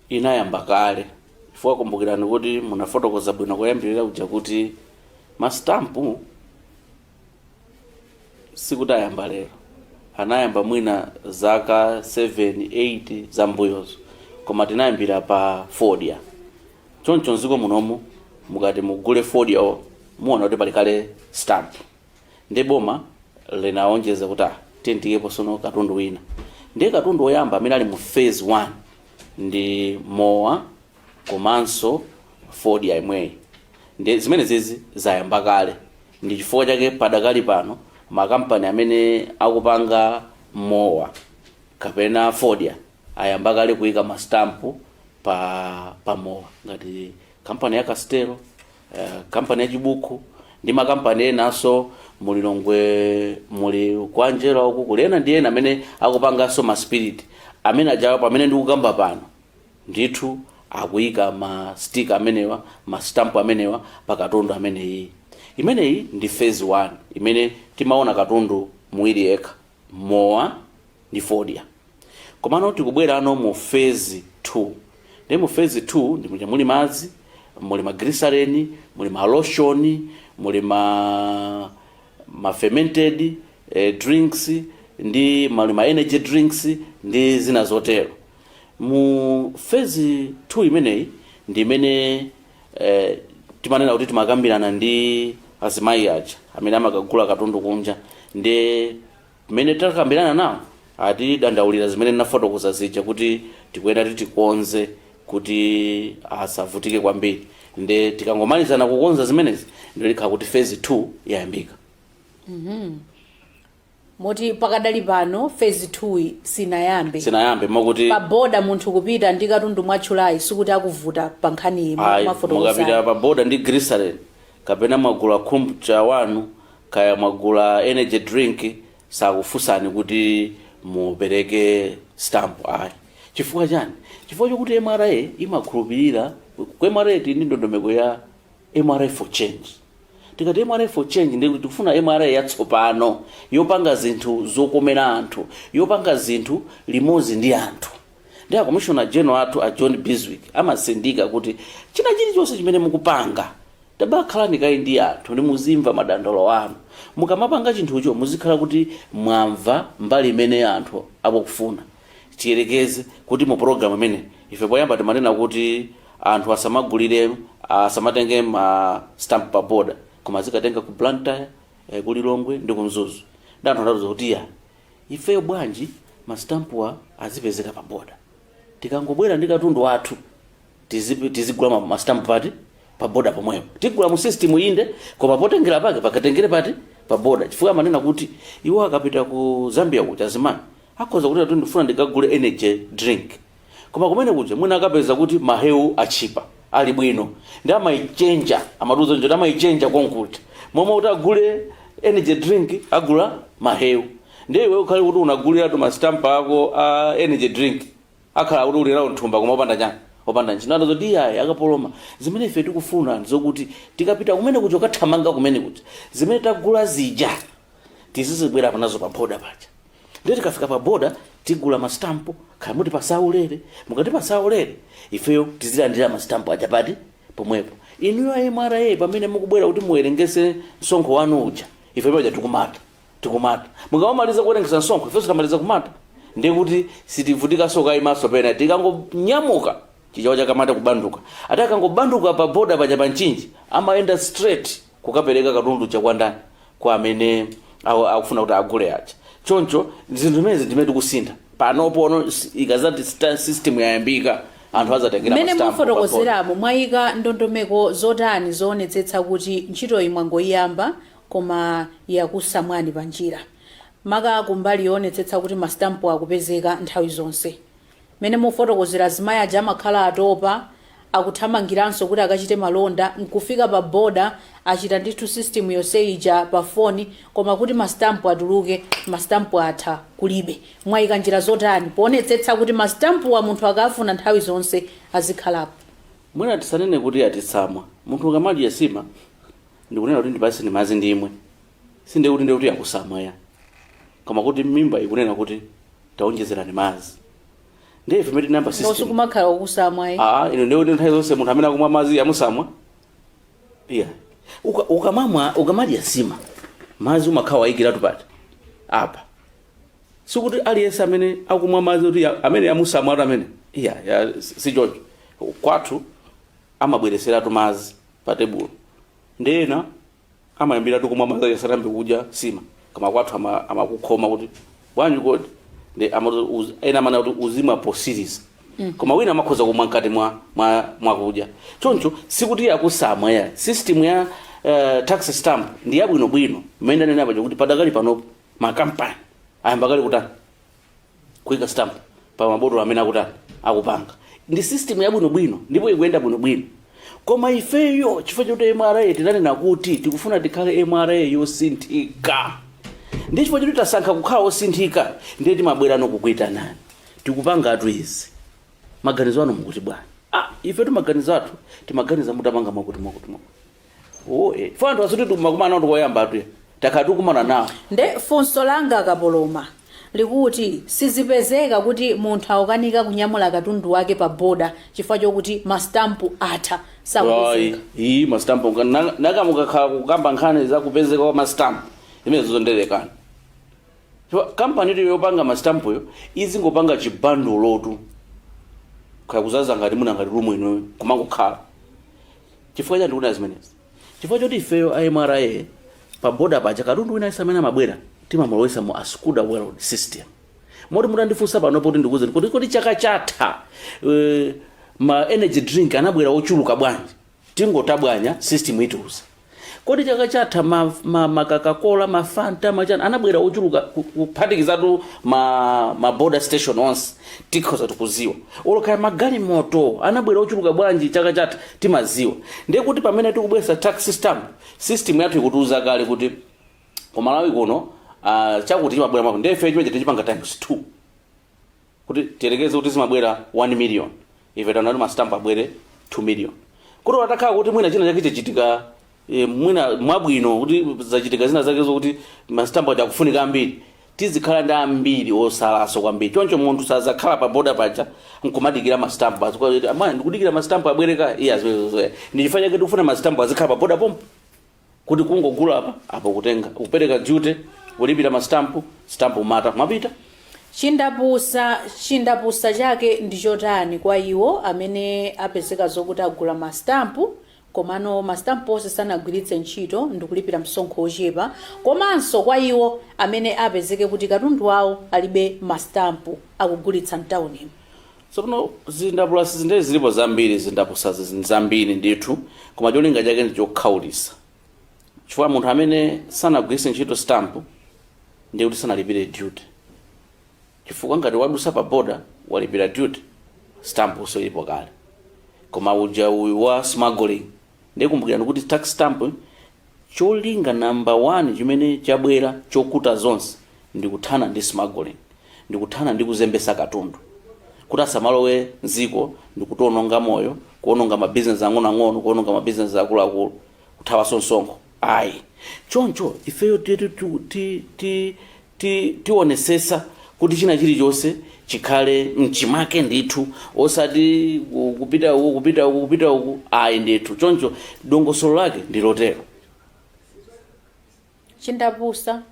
inayamba kale, chifukwa kumbukirani kuti munafotokoza bwino koyambirira kuja kuti mastampu sikuti ayamba lero, anayamba mwina zaka 7-8 zambuyozo, koma tinayambira pa fodya. Choncho mdziko munomu mukati mugule fodya muona kuti pali kale stamp, ndi boma linaonjeza kuti tentiyepo sono katundu wina. Ndiye katundu woyamba amene ali mu phase 1 ndi mowa komanso fodya imweyi. Ndi zimene zizi zayamba kale, ndi chifukwa chake padakali pano makampani amene akupanga mowa kapena fodya ayamba kale kuyika mastampu pa mowa, ngati kampani ya Castello, kampani ya Chibuku ndi makampani enanso muli Longwe, muli kwa Angelo uku kulena ndi ena amene akupanganso ma spirit amene ajawa pamene ndikukamba pano ndithu akuyika ma sticker amenewa, ma stamp amenewa pa katundu ameneyi. Imeneyi ndi phase 1 imene timaona katundu muwiri eka, mowa ndi fodya. Komano tikubwera ano mu phase 2. Ndi mu phase 2 ndi muli madzi, muli ma glycerin, muli ma lotion, muli ma fermented drinks, ndi muli ma energy drinks ndi zina zotero. Mu phase 2 imeneyi ndi imene timanena kuti timakambirana ndi azimayi aja amene amakagula katundu kunja, ndi mmene takambirana nawo atidandaulira zimene ndinafotokoza zija kuti tikuyenera tikonze kuti asavutike kwambiri. Ndi tikangomalizana kukonza zimenezi ndio likhala kuti phase 2 yayambika. Moti pakadali pano phase 2 sinayambe makuti pa boda munthu kupita ndi katundu mwachulayi sikuti akuvuta pa nkhani mafotokoza. Mukapita pa boda ndi glycerin kapena mwagula kombucha wanu kaya mwagula energy drink sakufunsani kuti mupereke stamp. Ayi, chifukwa chani? Chifukwa chokuti MRA imakhulupirira ku MRA ndi ndondomeko ya MRA for change. Tikati MRA for change ndi tikufuna MRA yatsopano yopanga zinthu zokomera anthu, yopanga zinthu limodzi ndi anthu. Ndi a Commissioner General athu a John Biswick amasindika kuti china chilichonse chimene mukupanga tabakhalani kai ndi anthu ndi muzimva madandaulo anu. Mukamapanga chinthucho muzikhala kuti mwamva mbali imene anthu akufuna. Tiyerekeze kuti mu program imene ife poyamba timanena kuti anthu asamagulire asamatenge ma stamp pa boda, koma zikatenga ku Blantyre, ku Lilongwe ndi ku Mzuzu. Ndi anthu anatuza kuti ya ifeyo bwanji ma stampuwa azipezeka pa boda, tikangobwera ndi katundu wathu tizigula ma stamp pati pa boda pomwepo. Tigula mu system inde koma potengera pake pakatengere pati pa boda. Chifukwa amanena kuti iwo akapita ku Zambia kucha zimani akhoza kuti atu ndifuna ndikagule energy drink, koma kumene kuja mwina akapeza kuti mahewu achipa ali bwino ndi amaichenja, amatuza njo amaichenja konkuti momwe kuti agule energy drink agula mahewu. Ndiye iwe ukhale kuti unagulira tu mastamp ako a energy drink akhala kuti ulira nthumba koma opanda chani opanda nchinado zoti ayi akapoloma. Zimene ife tikufuna ndizokuti tikapita kumene kuti ukathamanga kumene kuti zimene tagula zija tizizibwera panazo pa boda paja. Ndiye tikafika pa boda tigula mastampu khala muti pasaulere, mukati pasaulere ifeyo tizilandira mastampu aja pati pomwepo. Inuyo MRA pamene mukubwera kuti muwerengese msonkho wanu uja ifeyo aja tikumata mukamaliza kuwerengesa msonkho ifeyo tikamaliza kumata ndikuti sitivutika soka imaso pena tikangonyamuka chichawo chakamata kubanduka ati akangobanduka pa boda paja panchinji amaenda straight kukapereka katundu chakwandani kwa amene akufuna kuti agule acha choncho zinthu zimene ndimene tikusintha panopono ikazati system yayambika anthu azatengera mene mufotokozeramo mwayika ndondomeko zotani zoonetsetsa kuti ntchito imwangoyamba koma yakusamwani pa njira maka kumbali yoonetsetsa kuti mastampu akupezeka nthawi zonse mene mufotokozera zimayi aja amakhala atopa akuthamangiranso kuti akachite malonda nkufika pa boda achita ndithu system yonse ija pa foni koma kuti mastampu atuluke mastampu atha kulibe mwayika njira zotani poonetsetsa kuti mastampu wa munthu akafuna nthawi zonse azikhalapo mwina tisanene kuti atitsamwa munthu ukamadya sima ndikunena kuti ndipasi ni mazi ndimwe sinde kuti ndikuti akusamwa ya koma kuti mimba ikunena kuti taonjezerani mazi ndiye ifemeti number system ndosu kumakhala okusamwa ino ndiye kuti nthawi zonse munthu amene akumwa mazi yamusamwa iya ukamadya sima mazi umakhala wayikiratu pati apa sikuti aliyense amene akumwa mazi kuti amene yamusamwa amene iya sichoncho kwathu amabwereseratu mazi pa tebulo ndena amayambiratu kumwa mazi yasatambe kudya sima kama kwathu amakukhoma kuti bwanji kodi ndi ena amana kuti uzimwa posiris koma wina amakhoza kumwa mkati mwakudya choncho sikuti yakusamwa ya system ya tax stamp ndi yabwinobwino mmene nene apaja kuti padakali panopo makampani ayambakali kutani kuyika stamp pa mabotolo amene akutani akupanga ndi system yabwinobwino ndipo ikuyenda bwinobwino koma ifeyo chifukwa choti MRA tinanena kuti tikufuna tikhale MRA yosinthika ndi chifukwa choti tasankha kukhala osinthika ndiye timabwera nokukuita nani tikupanga atu izi maganizo ano mukuti bwana ife timaganizo athu timaganiza mutamanga mwakuti fo anthu asuti timakumana anthu koyamba atu takhala tikumana nawo nde funso langa akapoloma likuti sizipezeka kuti munthu aukanika kunyamula katundu wake pa boda chifukwa chokuti mastampu atha sakupezeka mastampu nakamukakhala kukamba nkhani zakupezeka kwa mastampu imene zizonderekana kampani iti yopanga mastampuyo izingopanga chibandulotu kaya kuzaza ngati muna ngati lumu ino kumangokhala chifukwa cha ndikuna zimenezi chifukwa choti ifeyo AMRA pa boda paja katundu wina isamene amabwera timamulowesa mu askuda world system moti mutandifunsa panopo kuti ndikuze kuti chaka chatha ma energy drink anabwera ochuluka bwanji tingotabwanya system ituza kodi chaka chatha ma Coca-Cola ma Fanta machana anabwera ochuluka kuphatikizatu ma border station once tikhoza tukuziwa olokaya magali moto anabwera ochuluka bwanji chaka chatha timaziwa ndiye kuti pamene tikubwesa tax system yathu ikutiuza kale kuti kumalawi kuno chakuti chimabwera mwapo ndiye ife chimene tichipanga times 2 kuti tiyerekeze kuti zimabwera 1 million ife tanati mastamp abwere 2 million kuti watakhala kuti mwina china chake chichitika mwina mwabwino kuti zachitika zina zake zokuti mastamp aja akufunika ambiri tizikhala ndi ambiri osalaso kwambiri choncho munthu sazakhala pa boda paja nkumadikira mastamp azikuti amani ndikudikira mastamp abwereka iyazozo ndichifanya kuti ufuna mastamp azikhala pa boda pompo kuti kungogula apa kutenga kupereka duty kulipira mastamp stamp umata mapita chindapusa chake ndichotani kwa iwo amene apezeka zokuti agula mastampu komano mastampu onse sanagwiritse ntchito ndikulipira msonkho ochepa komanso kwa iwo amene apezeke kuti katundu wawo alibe mastampu akugulitsa mtaunimo sono zindapulasi zinde zilipo zambiri zindapusazi zambiri ndithu koma cholinga chake ndi chokhaulisa chifukwa munthu amene sanagwiritse ntchito stamp ndiye kuti sanalipire duty chifukwa ngati wadusa pa boda walipira duty stamp usilipo kale koma uja uyu wa smuggling ndiye kumbukirani kuti tax stamp cholinga number 1 chimene chabwera chokuta zonse ndikuthana ndi smuggling ndikuthana ndi kuzembesa katundu kuti asamalowe nziko ndikutononga moyo kuononga mabusiness ang'ono kuononga mabusiness akuluakulu kuthawa msonkho ayi choncho ifeyo tionesesa kuti china chilichonse chikhale mchimake ndithu osati kupita uku ayi ndithu choncho dongosolo lake ndilotero chindapusa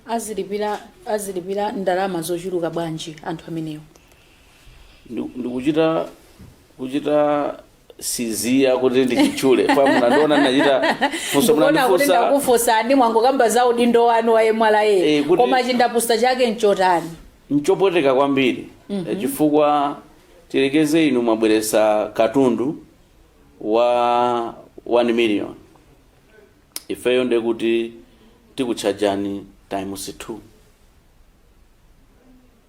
azilipira ndalama zochuluka bwanji anthu amenewo? kuchita sizia kuti ndichitchule pamuna ndiona nachita funso munandifunsa ndakufunsani mwangokamba za udindo wanu wa MRA koma chindapusa chake nchotani? Nchopweteka kwambiri chifukwa tilekeze inu mwabweresa katundu wa 1 million, ifeyo ndekuti tikuchajani times 2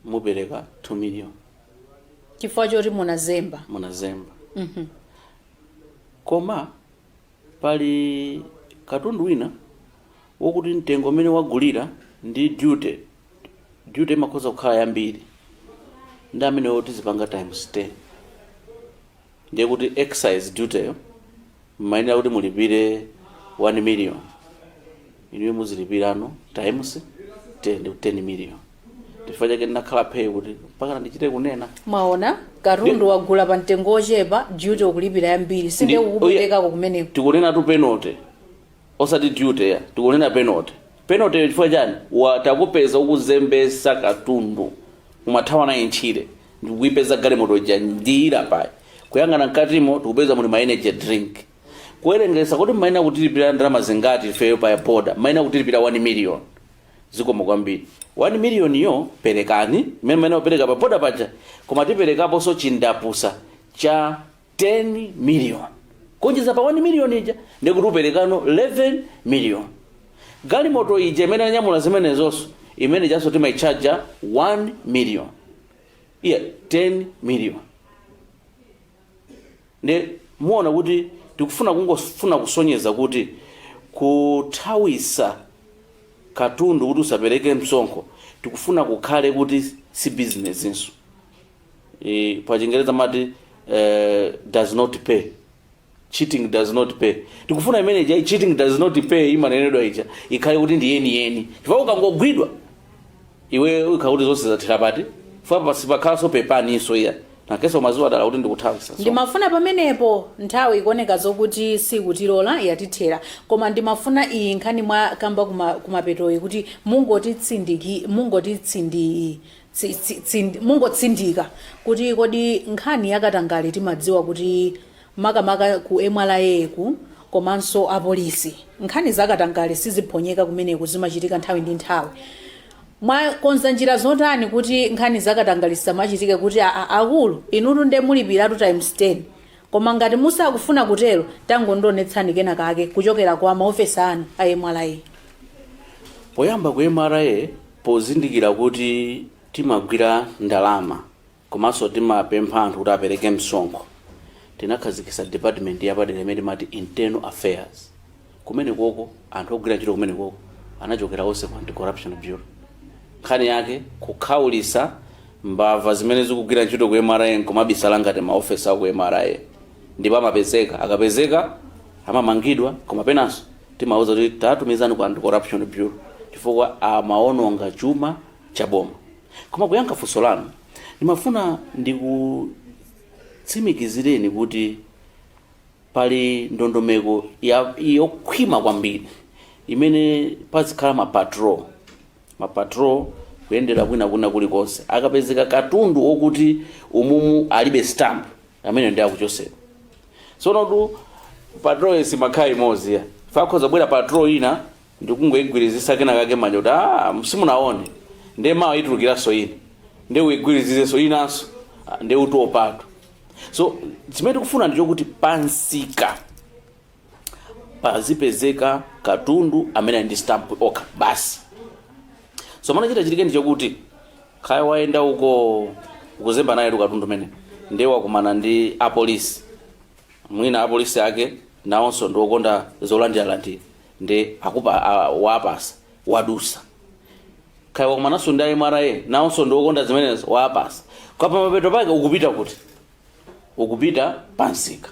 mupereka 2 million chifukwa choti munazemba. Koma pali katundu wina wokuti mtengo umene wagulira ndi duty imakhoza kukhala yambiri, ndi amenewo tizipanga times 10, ndiye kuti excise duty yo mmayenera kuti mulipire 1 million, inuyo muzilipirano times 10 million. Chifukwa chake ndinakhala pay kuti mpaka ndichite kunena. Mwaona katundu wagula pa mtengo ochepa, duty ukulipira yambiri, sinde ukupereka kumeneko. Tikunena tu penalty osati duty ya, tikunena penalty chifukwa chani watakupeza ukuzembesa katundu umathawa naye ntchire ndikuipeza galimoto ja ndira paya kuyang'ana mkatimo tikupeza muli maenege drink kuwerengesa kuti maina kutilipira ndalama zingati ifeyo pa boda maina kutilipira 1 million zikoma kwambiri. 1 million yo perekani mmene upereka pa boda paja, koma tiperekapo so chindapusa cha 10 million kunjiza pa 1 million ija ndikuti uperekano 11 million. Galimoto ija imene anyamula zimene zonso imene jaso timaichaja 1 million 10 million. Ne muona kuti tikufuna kusonyeza kuti kuthawisa katundu kuti usapereke msonkho tikufuna kukhale kuti si business inso. Pa Chingereza mati does not pay. Cheating does not pay. Tikufuna imene ja cheating does not pay imanenedwa ija ikhale kuti ndi yeni. Chifukwa ukangogwidwa iwe ukauti zonse zathira pati fapa sipakhaso pepaniso iya nakeso mazuwa dala kuti ndikuthawisa. Ndimafuna pamenepo nthawi ikuoneka zokuti sikutilola yatithera, koma ndimafuna iyi nkhani mwa kamba kumapetoyi kuti mungotsindika kuti kodi nkhani yakatangale timadziwa kuti makamaka ku MRA ku komanso apolisi nkhani zakatangale siziphonyeka kumeneku zimachitika nthawi ndi nthawi. Mwakonza njira zotani kuti nkhani zakatangale samachitike kuti akulu inutu nde mulipiratu times 10, koma ngati musakufuna kutero tangondionetsani kena kake kuchokera kwa maofesi anu a MRA? Poyamba ku MRA pozindikira kuti timagwira ndalama komanso timapempha anthu kuti apereke msonkho, tinakhazikitsa department yapadera imene mati internal affairs. Kumene koko anthu ogwira ntchito kumene koko anachokera onse ku anti-corruption bureau. Nkhani yake kukhaulisa mbava zimene zikugwira ntchito ku MRA nkomabisala ngati maofesi aku MRA ndipo amapezeka, akapezeka amamangidwa, koma penanso timauza kuti tatumizani ku anti-corruption bureau chifukwa amaononga chuma cha boma. Koma kuyankha funso lanu ndimafuna ndikutsimikizireni kuti pali ndondomeko yokhwima kwambiri imene pazikhala mapatrol kuyendera kwina kulikonse akapezeka katundu okuti umumu alibe stamp amene ndi akuchosera. Sono tu patrol simakhala imodzi ya fakhoza bwera patrol ina ndikungoigwirizisa kena kake manja kuti simunaone nde mawa itulukiranso ine nde uigwirizizenso inanso nde utopato. So zimene tikufuna ndicho kuti pansika pazipezeka katundu amene ndi stamp okha basi. So mana chita chitike ndicho kuti khaya waenda uko ukuzemba naye katundu mene nde wakumana ndi apolisi, mwina apolisi ake nawonso ndiokonda zolandira nde akupa wapasa wadusa. Khaya wakumanaso ndi MRA nawonso ndiokonda zimenezo wapasa. Kwa pamapeto pake ukupita kuti ukupita pansika.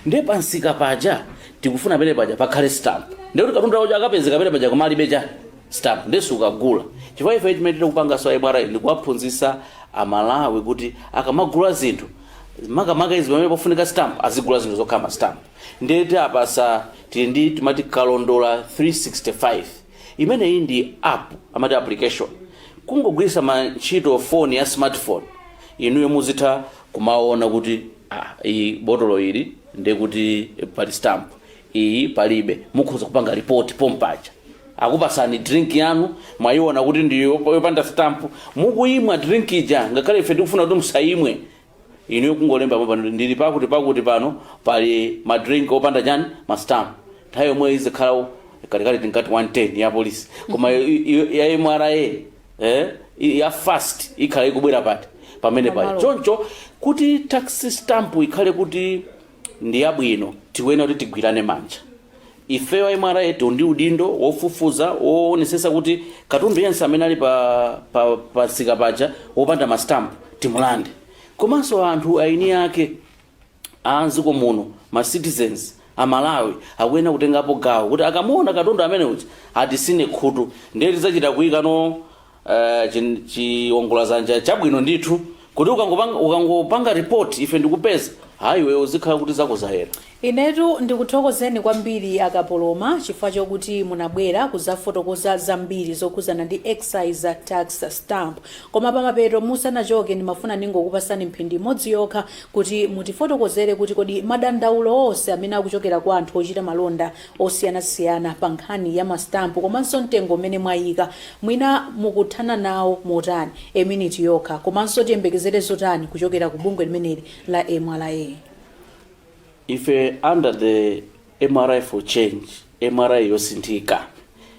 Nde pansika paja tikufuna pele paja pakhale stamp. Nde kuti katundu wacho akapezeka pele paja kumalibe cha stamp nde sukagula. Chifukwa ife timetera kupanga so MRA ndikuwaphunzitsa amalawi kuti akamagula zinthu makamaka izi pamene pofunika stamp azigula zinthu zokhala stamp. Ndete apasa tili ndi timati kalondola 365 imene iyi ndi app amati application, kungogwiritsa ntchito phone ya smartphone inuyo muzitha kumaona kuti iyi botolo ili ndekuti pali stamp, iyi palibe, mukhoza kupanga report pompacha. Akupasani drink yanu mwayiona kuti ndi yopanda stamp, mukuyimwa drink ija ngakhale ife tikufuna kuti musayimwe, inuyo kungolemba pano ndili pakuti pano pali ma drink opanda chani ma stamp. Nthawi yomwe izikhala katikati tingati 110 ya polisi, koma ya MRA ya fast ikhala ikubwera pati pamene pali choncho kuti tax stamp ikhale kuti ndi yabwino, tiwena kuti tigwirane manja. Ifeyo MRA ndi udindo wofufuza woonesesa kuti katundu yense amene ali pa sika paja wopanda ma stamp timulande. Komanso anthu aini ake anziko muno ma citizens amalawi akuyenera kutengapo gawo kuti akamuona katundu amene uti atisine khutu ndiye tidzachita kuyikano chiwongolazanja chabwino ndithu kuti ukangopanga report ife ndikupeza hayiwe uzikhala kuti zako zayera. Inetu ndikuthokozeni kwambiri akapoloma chifukwa chokuti munabwera kuzafotokoza zambiri zokhuzana ndi excise tax stamp. Koma pamapeto musanachoke ndimafuna ndingokupasani mphindi imodzi yokha kuti mutifotokozere kuti kodi madandaulo onse amene akuchokera kwa anthu ochita malonda osiyanasiyana pa nkhani ya mastampu komanso mtengo umene mwayika mwina mukuthana nawo motani minute yokha, komanso tiyembekezere zotani kuchokera ku bungwe limeneli la MRA. Ife under the MRA for change, MRA yosinthika,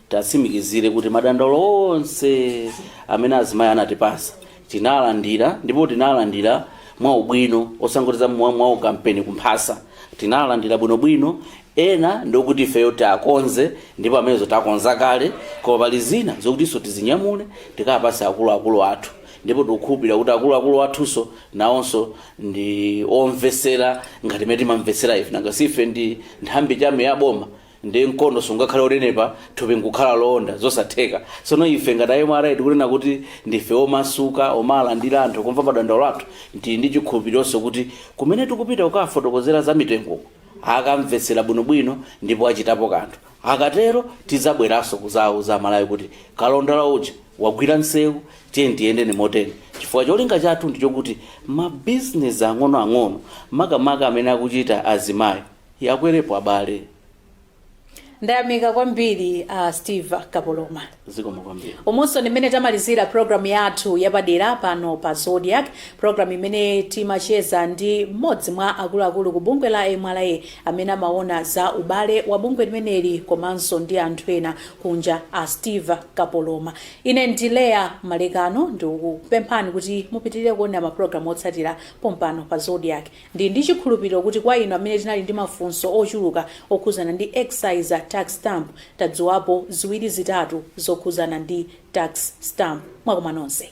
tatsimikizire kuti madandaulo onse amene azimayi anatipasa tinalandira, ndipo tinalandira mwa ubwino osangotiza mwa kampeni kumphasa, tinalandira bwinobwino. Ena ndokuti ifeyo takonze ndipo amenezo takonza kale, koma pali zina zokutinso tizinyamule tikapasa akuluakulu athu, ndipo tikukhulupirira kuti akuluakulu athunso nawonso ndi omvesera ngati mene timamvesera ife. Nanga sife ndi nthambi chame ya boma ndi mkondo sungakhale onenepa thupi nkukhala londa zosatheka. Sono ife ngati MRA tikunena kuti ndife omasuka omalandira anthu kumva madandaulo athu, ndi chikhulupironso kuti kumene tikupita kukafotokozera za mitengo akamvesera bwinobwino ndipo achitapo kanthu. Akatero tizabweranso kuzauza Malawi kuti kalonda uja wagwira nsewu tiyende ni moteni. Chifukwa cholinga chathu ndi chokuti mabizinesi ang'onoang'ono makamaka amene akuchita azimayi yakwerepo abale. Ndayamika kwambiri Steve Kapoloma. Zikoma kwambiri. Omonso nimene tamalizira program yathu yapadera pano pa Zodiac, program imene timacheza ndi mmodzi mwa akuluakulu ku bungwe la MRA amene amaona za ubale wa bungwe limeneli komanso ndi anthu ena kunja Steve Kapoloma. Ine ndilea Malekano ndikupemphani kuti mupitirire kuona ma program otsatira pompano pa Zodiac. Ndi chikhulupiriro kuti kwa inu amene tinali ndi mafunso ochuluka okhuzana ndi excise tax stamp tadziwapo ziwiri zitatu zokhuzana ndi tax stamp. Mwakoma nonse.